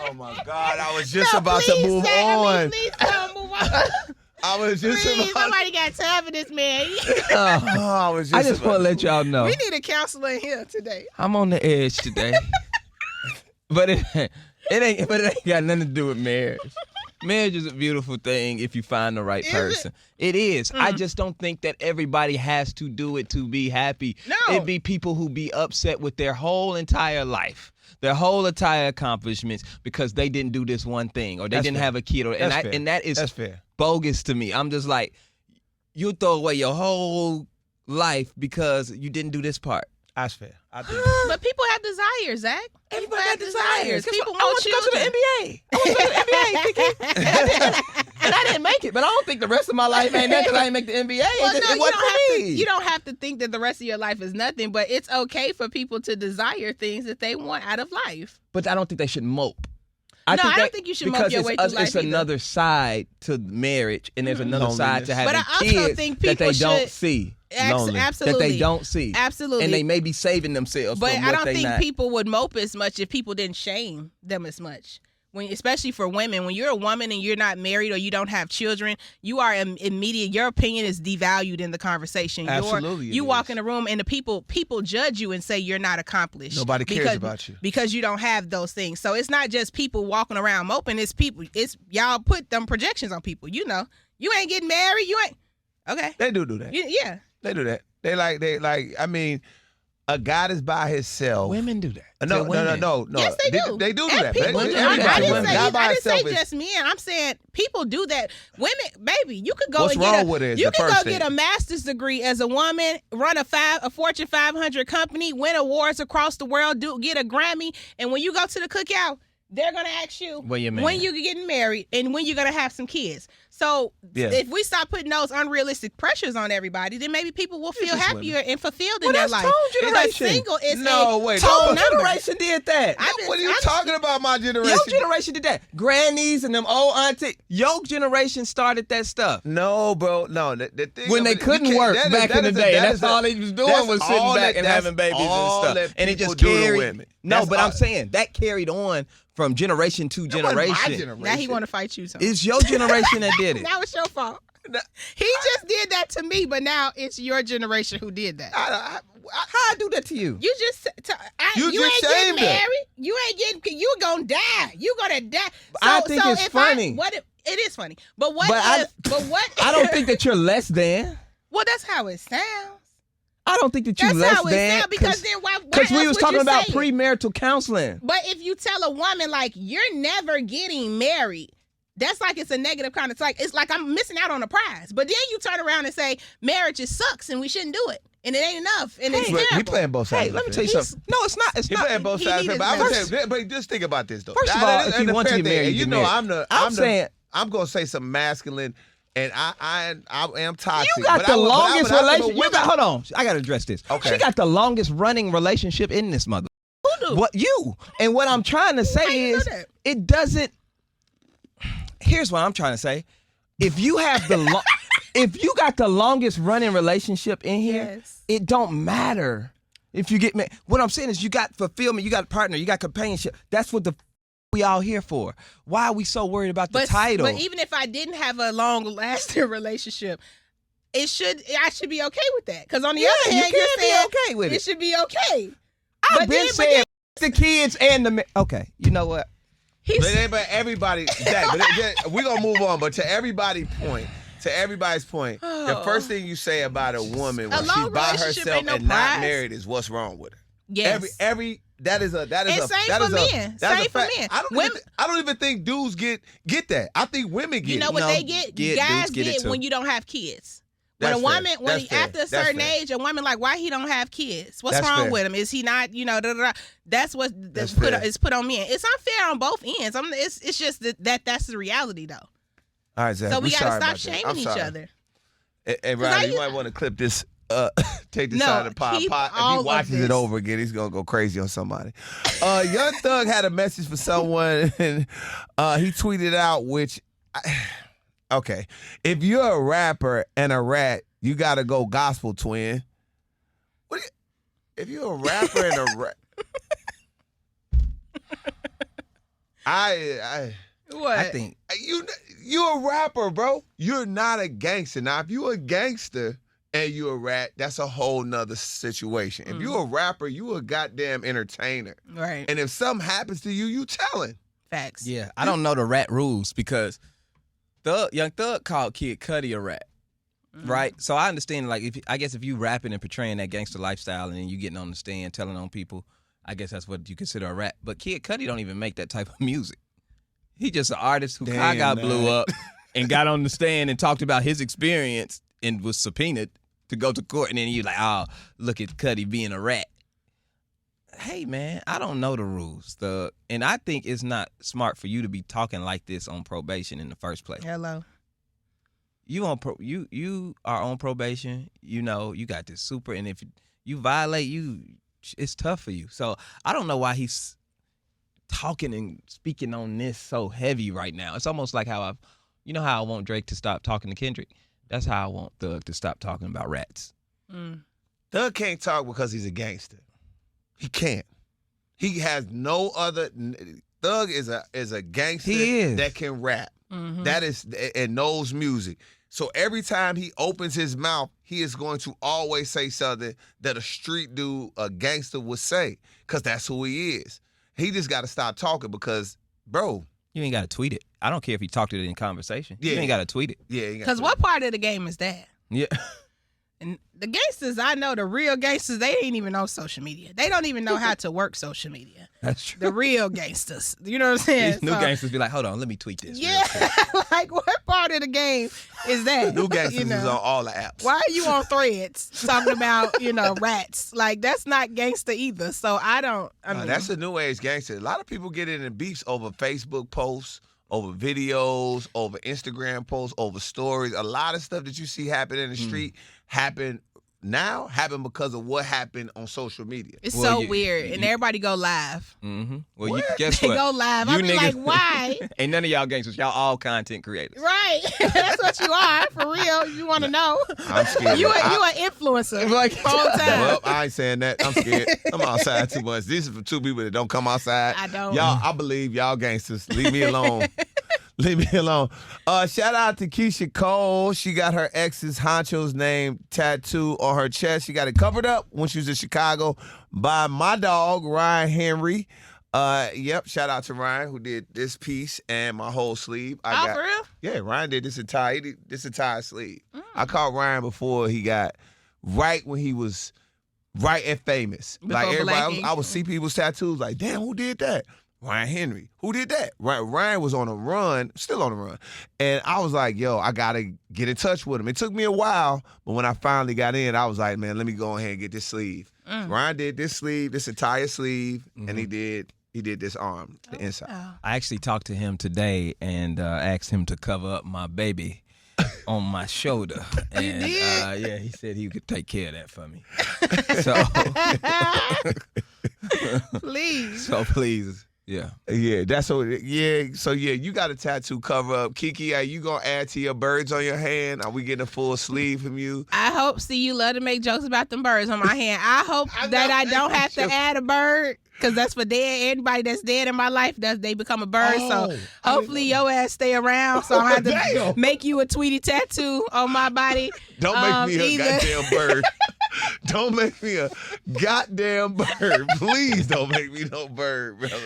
Oh my God! I was just No, about to please, move Sammy, on. Please don't move on. I was just Please, about. somebody got time for this man. I was just. I just want to let y'all know We need a counselor in here today. I'm on the edge today, but it ain't got nothing to do with marriage. Marriage is a beautiful thing if you find the right Is person. It is. I just don't think that everybody has to do it to be happy. No. It'd be people who be upset with their whole entire life, their whole entire accomplishments, because they didn't do this one thing or they That's didn't fair. have a kid, or That's fair. and that is That's fair. bogus to me. I'm just like, you throw away your whole life because you didn't do this part. That's fair. I think. But people have desires, Zach. People have desires. Guess People what? I want want to go to the children. NBA. I want to go to the NBA. And I didn't make it, but I don't think the rest of my life ain't nothing. I didn't make the NBA. Well, it no, wasn't for me. you don't have to think that the rest of your life is nothing, but it's okay for people to desire things that they want out of life. But I don't think they should mope. I don't think you should mope your way through life it's either. another side to marriage, and there's another side to having But I also kids think that they people don't should- see. Absolutely. That they don't see. Absolutely. And they may be saving themselves But from I what don't they think not. people would mope as much if people didn't shame them as much. Especially for women, when you're a woman and you're not married or you don't have children, you are immediate. Your opinion is devalued in the conversation. Absolutely, You walk in a room and the people judge you and say you're not accomplished. Nobody cares about you because you don't have those things. So it's not just people walking around moping. It's people. It's y'all put them projections on people. You know, you ain't getting married. You ain't. Okay. They do that. Yeah. They do that. They like. I mean, a guy that's by himself. Women do that. No. Yes, they do. They do And that. people But do. everybody, I didn't say just men. I'm saying people do that. Women, baby, you could go What's and wrong with it is you the could first go get thing. a master's degree as a woman, run a Fortune 500 company, win awards across the world, get a Grammy, and when you go to the cookout, they're gonna ask you when you're getting married and when you're gonna have some kids. So if we stop putting those unrealistic pressures on everybody, then maybe people will feel happier and fulfilled in their life. That's Because single is Tone generation did that. What are you talking about, my generation? Your generation did that. Grannies and them old aunties. Your generation started that stuff. No, bro. No. The thing when they couldn't work back in the day, and that's all they was doing was sitting back and having babies and stuff. And it just carried. No, but I'm saying that carried on from generation to generation. Now he want to fight you. So. It's your generation that did it. Now it's your fault. He just did that to me, but now it's your generation who did that. How I do that to you? You just you ain't getting married. You ain't getting. You gonna die. You gonna die. So, I think it's funny. It is funny, but what? I don't think that you're less than. Well, that's how it sounds. I don't think that you're That's less how it than. sounds, because then why Because we was talking about say premarital counseling. But if you tell a woman like you're never getting married, that's like it's a negative kind of it's like I'm missing out on a prize. But then you turn around and say marriage sucks and we shouldn't do it. And it ain't enough. And it's terrible. He playing both sides. Hey, let me tell you something. No, it's not. It's he not. playing both sides. But just think about this though. First of all, if you want to get married, you know I'm saying I'm gonna say some masculine. And I am toxic. You got the longest relationship. Hold on. I got to address this. Okay. She got the longest running relationship in this mother. Who do? What you? And what I'm trying to say is, it doesn't. Here's what I'm trying to say. If you have the if you got the longest running relationship in here, it don't matter if you get married. What I'm saying is, you got fulfillment, you got a partner, you got companionship. That's what we all here for. Why are we so worried about the title? But even if I didn't have a long-lasting relationship, I should be okay with that. Because on the other hand, you're saying okay with it. It should be okay. I've been saying the kids and the okay. You know what? But everybody, we're gonna move on. But to everybody's point, the first thing you say about a woman when she's by herself and not married is what's wrong with her. Yes. That is a men. I don't even think dudes get that. I think women get it. You know what they get? Guys get when you don't have kids. When after a certain age, a woman like, why he don't have kids? What's wrong with him? Is he not, That's what is put on men. It's unfair on both ends. It's just that's the reality though. All right, Zach, so we gotta stop shaming each other. Hey, Riley, you might want to clip this. Take this out of the pot. If he watches it over again, he's gonna go crazy on somebody. Young Thug had a message for someone, and he tweeted out, okay, if you're a rapper and a rat, you gotta go gospel, twin. If you're a rapper and a rat, I think you're a rapper, bro. You're not a gangster. Now, if you're a gangster and you a rat, that's a whole nother situation. If you a rapper, you a goddamn entertainer. Right. And if something happens to you, you telling. Facts. Yeah, I don't know the rat rules because Young Thug called Kid Cudi a rat. Right? So I understand, I guess if you rapping and portraying that gangster lifestyle and then you getting on the stand telling on people, I guess that's what you consider a rat. But Kid Cudi don't even make that type of music. He just an artist who blew up and got on the stand and talked about his experience and was subpoenaed to go to court, and then you're like, oh, look at Cudi being a rat. hey man, I don't know the rules. And I think it's not smart for you to be talking like this on probation in the first place. Hello. You are on probation. You know you got this super, and if you violate, it's tough for you. So I don't know why he's talking and speaking on this so heavy right now. It's almost like how I want Drake to stop talking to Kendrick. That's how I want Thug to stop talking about rats. Thug can't talk because he's a gangster. He can't. He has no other. Thug is a gangster that can rap. Mm-hmm. That is and knows music. So every time he opens his mouth, he is going to always say something that a street dude, a gangster would say, because that's who he is. He just got to stop talking because, bro. You ain't got to tweet it. I don't care if he talked it in conversation. Yeah. You ain't got to tweet it. Yeah. Because what part of the game is that? Yeah. And the gangsters, I know the real gangsters, they ain't even on social media. They don't even know how to work social media. That's true. The real gangsters. You know what I'm saying? These new gangsters be like, hold on, let me tweet this. Yeah. Like, what part of the game is that? New gangsters is on all the apps. Why are you on Threads talking about, rats? Like, that's not gangster either. So I mean, that's a new age gangster. A lot of people get in beefs over Facebook posts, over videos, over Instagram posts, over stories. A lot of stuff that you see happen in the street happen because of what happened on social media. It's weird, and everybody go live. Mm-hmm. Well, guess they what? go live. I be like, why? Ain't none of y'all gangsters. Y'all all content creators. Right. That's what you are, for real. You want to know. I'm scared. You an influencer. Like, whole time. Well, I ain't saying that. I'm scared. I'm outside too much. This is for two people that don't come outside. I don't. Y'all, I believe y'all gangsters. Leave me alone. Leave me alone. Shout out to Keyshia Cole. She got her ex's Hunxho's name tattooed on her chest. She got it covered up when she was in Chicago by my dog, Ryan Henry. Shout out to Ryan who did this piece and my whole sleeve. For real? Yeah, Ryan did this entire sleeve. I called Ryan before he got right when he was right and famous. Before like everybody, Blackie. I would see people's tattoos like, damn, who did that? Ryan Henry. Who did that? Ryan was on a run, still on a run. And I was like, yo, I got to get in touch with him. It took me a while, but when I finally got in, I was like, man, let me go ahead and get this sleeve. Ryan did this sleeve, this entire sleeve, and he did this arm, the inside. Wow. I actually talked to him today and asked him to cover up my baby on my shoulder. And he said he could take care of that for me. Please. So please. Yeah. Yeah, that's what. Yeah, so you got a tattoo cover up. KeKe, are you gonna add to your birds on your hand? Are we getting a full sleeve from you? I hope. See, you love to make jokes about them birds on my hand. I hope that I don't have to add a bird, because that's for dead. Anybody that's dead in my life, they become a bird. So hopefully your ass stay around, so I don't have to make you a Tweety tattoo on my body. Don't make me a goddamn bird. Don't make me a goddamn bird. Please don't make me no bird, brother.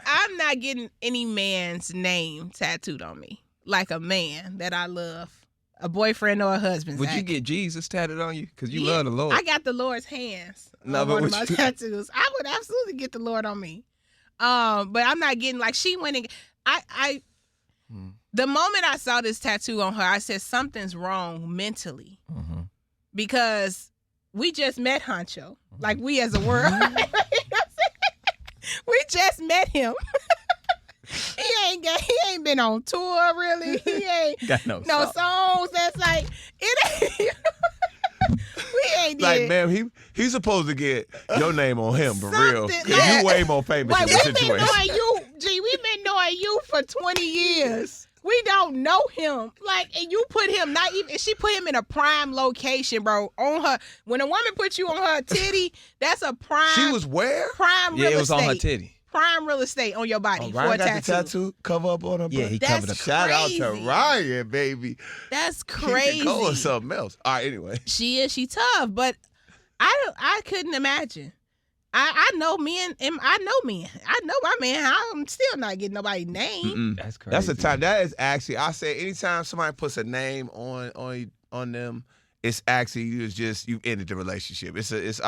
I'm not getting any man's name tattooed on me. Like a man that I love. A boyfriend or a husband. Would you get Jesus tatted on you? Because you love the Lord. I got the Lord's hands on one of my tattoos. I would absolutely get the Lord on me. But I'm not getting, like, she went and the moment I saw this tattoo on her, I said something's wrong mentally. Mm-hmm. Because we just met Hunxho. Like, we as a world. We just met him. He ain't been on tour really. He ain't got no songs. That's like it ain't. We ain't like, did. man, he's supposed to get your name on him for real. Like, you way more famous in this situation. We've been knowing you for 20 years. We don't know him. Like, and you put him she put him in a prime location, bro. On her, when a woman puts you on her titty, that's a prime. She was where? Prime real estate. Yeah, it was on her titty. Prime real estate on your body for a Ryan tattoo. got the tattoo cover up on her. Yeah, he That's covered up. Shout out crazy. to Ryan, baby. That's crazy. Cole or something else. All right, anyway. She tough, but I couldn't imagine. I know men. I know my man. I'm still not getting nobody's name. Mm-mm. That's crazy. That's the time. That is actually, I say, anytime somebody puts a name on them, it's actually you ended the relationship. It's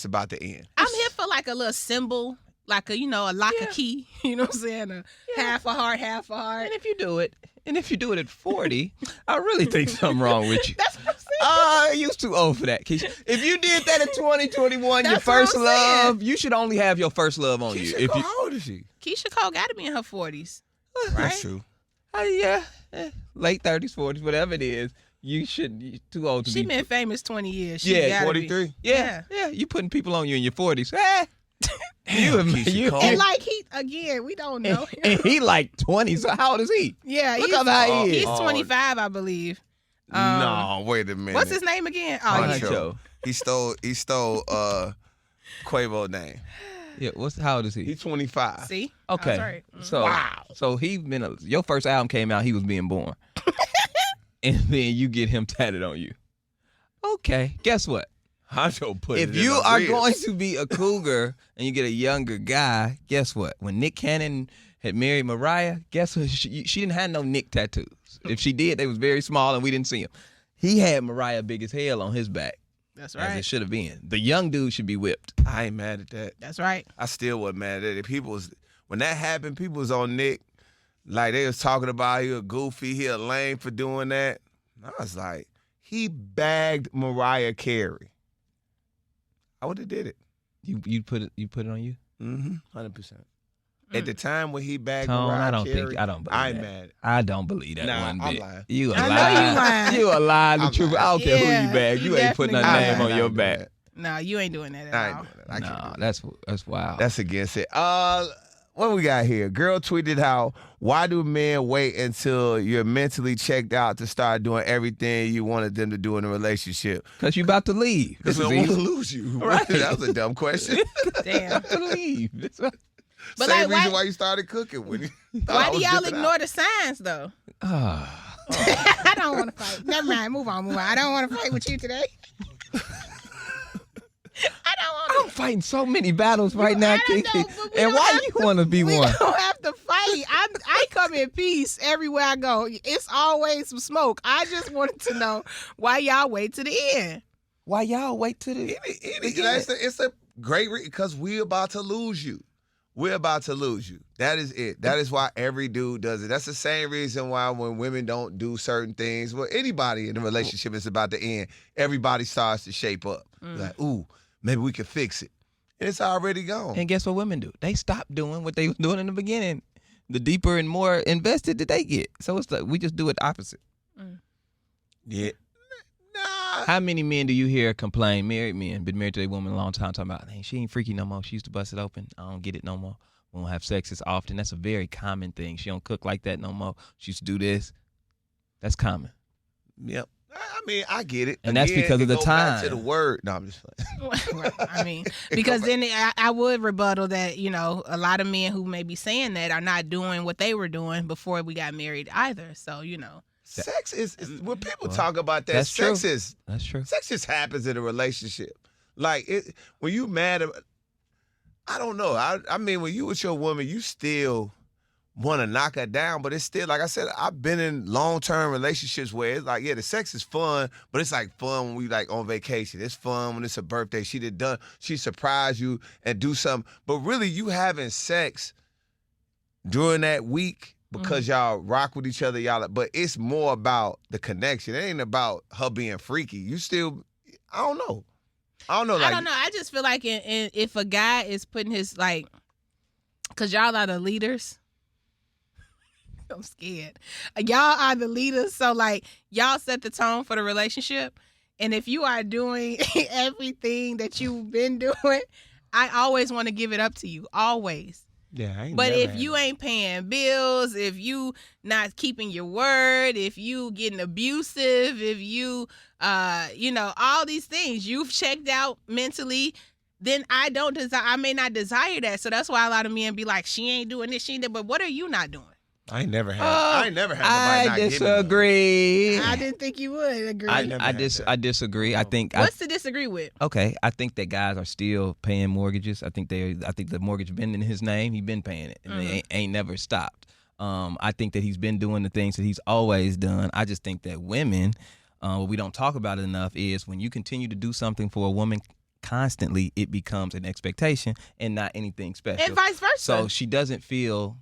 about to end. I'm here for like a little symbol, like a lock of key. You know what I'm saying? Half a heart, half a heart. And if you do it, And if you do it at 40, I really think something wrong with you. That's what I'm saying. You too old for that, Keyshia. If you did that at 2021, your That's first what I'm saying. love, you should only have your first love on you. Keyshia, how old is she? Keyshia Cole got to be in her 40s. That's Right? true. Yeah, late 30s, 40s, whatever it is, you too old to She be. been famous 20 years. She Yeah, gotta 43. Be. Yeah, you putting people on you in your 40s. Keyshia Cole. And like we don't know him. And he like 20, so how old is he? Yeah, Look up how he is. He's Oh. 25, I believe. No, wait a minute. What's his name again? Oh, Hunxho. Hunxho. He stole Quavo's name. Yeah, how old is he? He's 25. See? Okay. I was right. So Wow. So he been your first album came out, he was being born. And then you get him tatted on you. Okay. Guess what? Hunxho put it If in you the are ribs. going to be a cougar and you get a younger guy, guess what? When Nick Cannon had married Mariah, guess what? She didn't have no Nick tattoos. If she did, they was very small and we didn't see them. He had Mariah big as hell on his back. That's As right. it should have been. The young dude should be whipped. I ain't mad at that. That's right. I still wasn't mad at it. When that happened, people was on Nick, like they was talking about he a goofy, he a lame for doing that. I was like, he bagged Mariah Carey. I would have did it. You put it on you? 100%. At the time when he bagged Tone, Mariah I don't Carey, believe I ain't that. mad. I don't believe that Nah, one I'm bit. lying. You a I lie. know you lying. You a lie. The I'm truth. lying. I don't care who Yeah, you bag. you You ain't putting a definitely name lying. on I your ain't back. doing No, you ain't doing that that. I at ain't all. doing that. I can't No, do that. that's wild. That's against it. What we got here? Girl tweeted how, why do men wait until you're mentally checked out to start doing everything you wanted them to do in a relationship? Because you about to leave. Because This we is don't want easy. to lose you. Right. That was a dumb question. Damn. To leave. But Same like, reason why- why you started cooking when you Why do y'all ignore the signs, though? I don't want to fight. Never mind. Move on. I don't want to fight with you today. I don't want I'm fighting so many battles right now, I don't KeKe. know, but we And don't why have you to- want to be We one? don't have to fight. I come in peace everywhere I go. It's always some smoke. I just wanted to know why y'all wait to the end. Why y'all wait till the It's a great because we're about to lose you. We're about to lose you. That is it. That is why every dude does it. That's the same reason why when women don't do certain things, well, anybody in a relationship is about to end, everybody starts to shape up. Like, ooh, maybe we can fix it. And it's already gone. And guess what women do? They stop doing what they was doing in the beginning. The deeper and more invested that they get. So it's like we just do it opposite. Yeah. Nah. How many men do you hear complain, married men, been married to a woman a long time, talking about, hey, she ain't freaky no more. She used to bust it open. I don't get it no more. We don't have sex as often. That's a very common thing. She don't cook like that no more. She used to do this. That's common. Yep. I mean, I get it. And that's because it of the go back time. to the word. No, I'm just playing. Right. I mean, because then I would rebuttal that, a lot of men who may be saying that are not doing what they were doing before we got married either. So, Sex is when people talk about that. That's Sex true. is That's true. sex just happens in a relationship. Like when you mad, I don't know. I mean, when you with your woman, you still want to knock her down, but it's still like I said. I've been in long-term relationships where it's like, yeah, the sex is fun, but it's like fun when we like on vacation. It's fun when it's a birthday. She surprised you and do something, but really you having sex during that week. Because y'all rock with each other, but it's more about the connection. It ain't about her being freaky. You still, I don't know. Like, I don't know. I just feel like if a guy is putting his, because y'all are the leaders. I'm scared. Y'all are the leaders. So, y'all set the tone for the relationship. And if you are doing everything that you've been doing, I always want to give it up to you. Always. Yeah, But if you ain't paying bills, if you not keeping your word, if you getting abusive, if you, all these things, you've checked out mentally, then I may not desire that. So that's why a lot of men be like, she ain't doing this, she ain't that. But what are you not doing? I ain't never had nobody not giving disagree. I didn't think you would agree. I disagree. I think What's to disagree with? Okay, I think that guys are still paying mortgages. I think the mortgage been in his name. He been paying it, and they ain't never stopped. I think that he's been doing the things that he's always done. I just think that women, what we don't talk about it enough is when you continue to do something for a woman constantly it becomes an expectation and not anything special. And vice versa. So she doesn't feel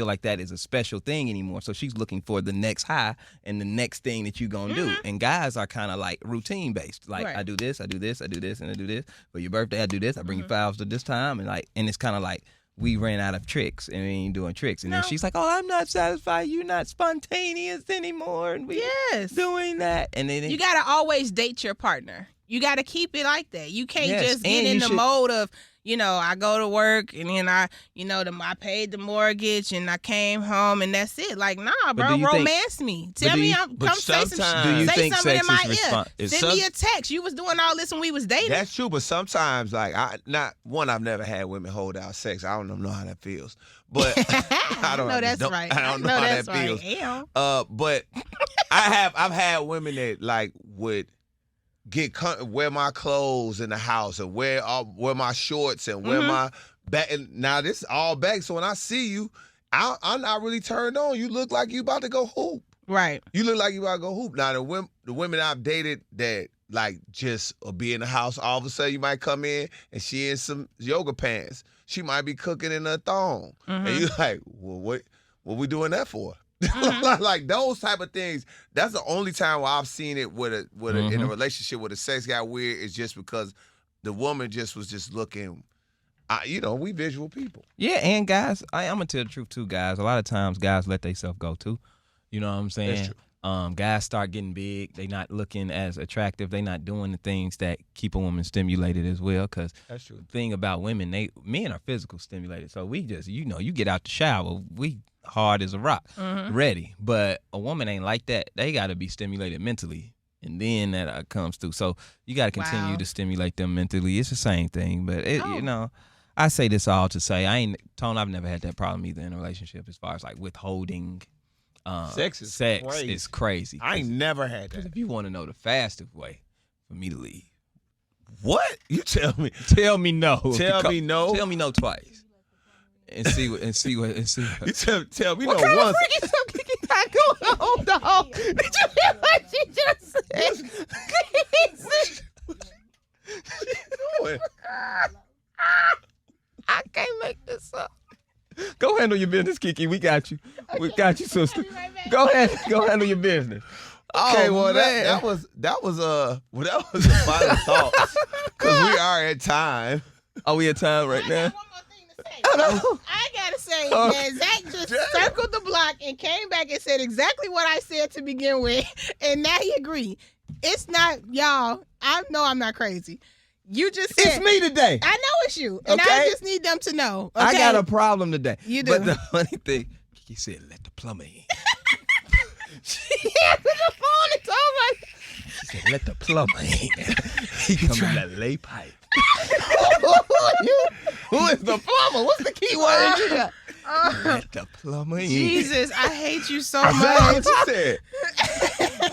like that is a special thing anymore. So she's looking for the next high and the next thing that you gonna do. And guys are kind of like routine based. Like Right. I do this, and I do this. For your birthday, I do this. I bring you flowers to this time, and it's kind of like we ran out of tricks and we ain't doing tricks. And then she's like, "Oh, I'm not satisfied. You're not spontaneous anymore." And we doing that. And then You gotta always date your partner. You gotta keep it like that. You can't Yes, just get and in you the should- mode of, I go to work and then I paid the mortgage and I came home and that's it. Like, nah, But bro, do you think- romance me. but Tell do me, you- come but say some sometimes- shit. Do you Say think something in sex my is ear. is Send me a text. You was doing all this when we was dating. That's true, but sometimes, like, I've never had women hold out sex. I don't know how that feels, but I don't know that's don't- right. I don't know know how that's that right. feels. Ew. But I've had women that like would wear my clothes in the house and wear my shorts and wear my back. And now this is all back. So when I see you, I'm not really turned on. You look like you about to go hoop. Right. You look like you about to go hoop. Now the women I've dated that like just be in the house, all of a sudden you might come in and she in some yoga pants. She might be cooking in a thong. And you like, well, what we doing that for? Like those type of things. That's the only time where I've seen it in a relationship where the sex got weird is just because the woman just was just looking. We visual people. Yeah, and guys, I'm gonna tell the truth too, guys. A lot of times, guys let themselves go too. You know what I'm saying? That's true. Guys start getting big. They not looking as attractive. They not doing the things that keep a woman stimulated as well. Because That's true. the thing about women, men are physical stimulated. So we just, you get out the shower, we hard as a rock, ready. But a woman ain't like that. They got to be stimulated mentally. And then that comes through. So you got to continue to stimulate them mentally. It's the same thing. But, I say this all to say, I've never had that problem either in a relationship as far as like withholding. Sex is crazy. I ain't never had Because that. if you want to know the fastest way for me to leave, What? You tell me. tell me no. Tell me no. Tell me no twice. And see what. You tell me What no kind once. of freaky stuff KeKe got going on, dog? Did you hear what she just said? Doing? I can't make this up. Go handle your business, KeKe. We got you. We got you, sister. I'll be right back. Go ahead. Go handle your business. Okay, well man. that was the final thoughts because we are at time. Are we at time right I now? got one more thing to say. I gotta say that Zach just circled the block and came back and said exactly what I said to begin with, and now he agreed. It's not y'all. I know I'm not crazy. You just said It's me today. I know it's you, and I Okay. just need them to know. Okay? I got a problem today. You do. But the funny thing, KeKe said, let the plumber in. She answered the phone and told me. She said, let the plumber in. He come in to lay pipe. Who is the plumber? What's the key word? You got? Let the plumber in. Jesus, I hate you so Is that much. what you said?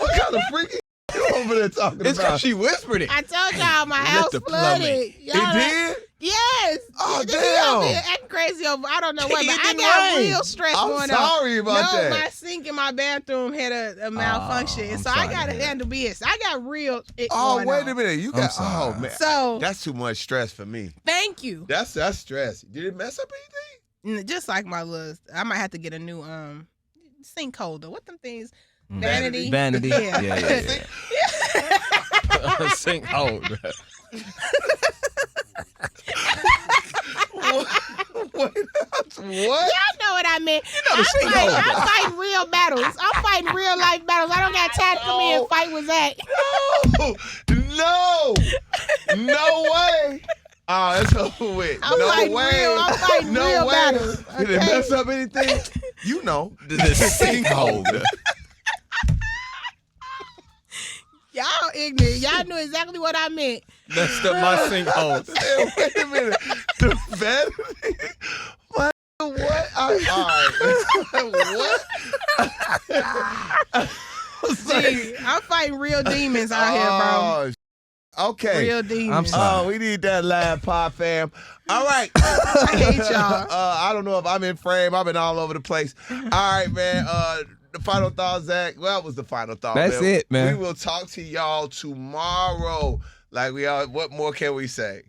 What kind of freaky you over there talking It's about? because she whispered it. I told y'all my Let house the plumber in. flooded. Y'all, It did? yes. Oh, This is over damn. here acting crazy over. I don't know what, It but I didn't got rain. real stress I'm going on. sorry about no, that. my sink in my bathroom had a malfunction, I'm so I sorry to got to hear that. handle business. I got real. Oh, going wait on. a minute. You I'm got sorry. man. So That's too much stress for me. thank you. That's stress. Did it mess up anything? Just like my little, I might have to get a new sink holder. What them things? Vanity. Vanity. Yeah. Yeah. Sink hold. What? Y'all know what I meant. the sink holder. I'm fighting real battles. I'm fighting real life battles. I don't got time to come here and fight with Zach. No way. Oh, that's over with. I'm no fighting way. real- I'm fighting no real way. battles, Did it okay? mess up anything? You know. The sink holder. Y'all ignorant. Y'all knew exactly what I meant. Messed up my sink hold. Hey, wait a minute. The vanity? What? All right. What? Gee, I'm fighting real demons out here, Oh, okay. bro. Real demons. I'm sorry. Oh, we need that live pod, fam. All right. I hate y'all. I don't know if I'm in frame. I've been all over the place. All right, man. The final thought, Zach. Well, that was the final thought. That's it, man. We will talk to y'all tomorrow. Like we all. What more can we say?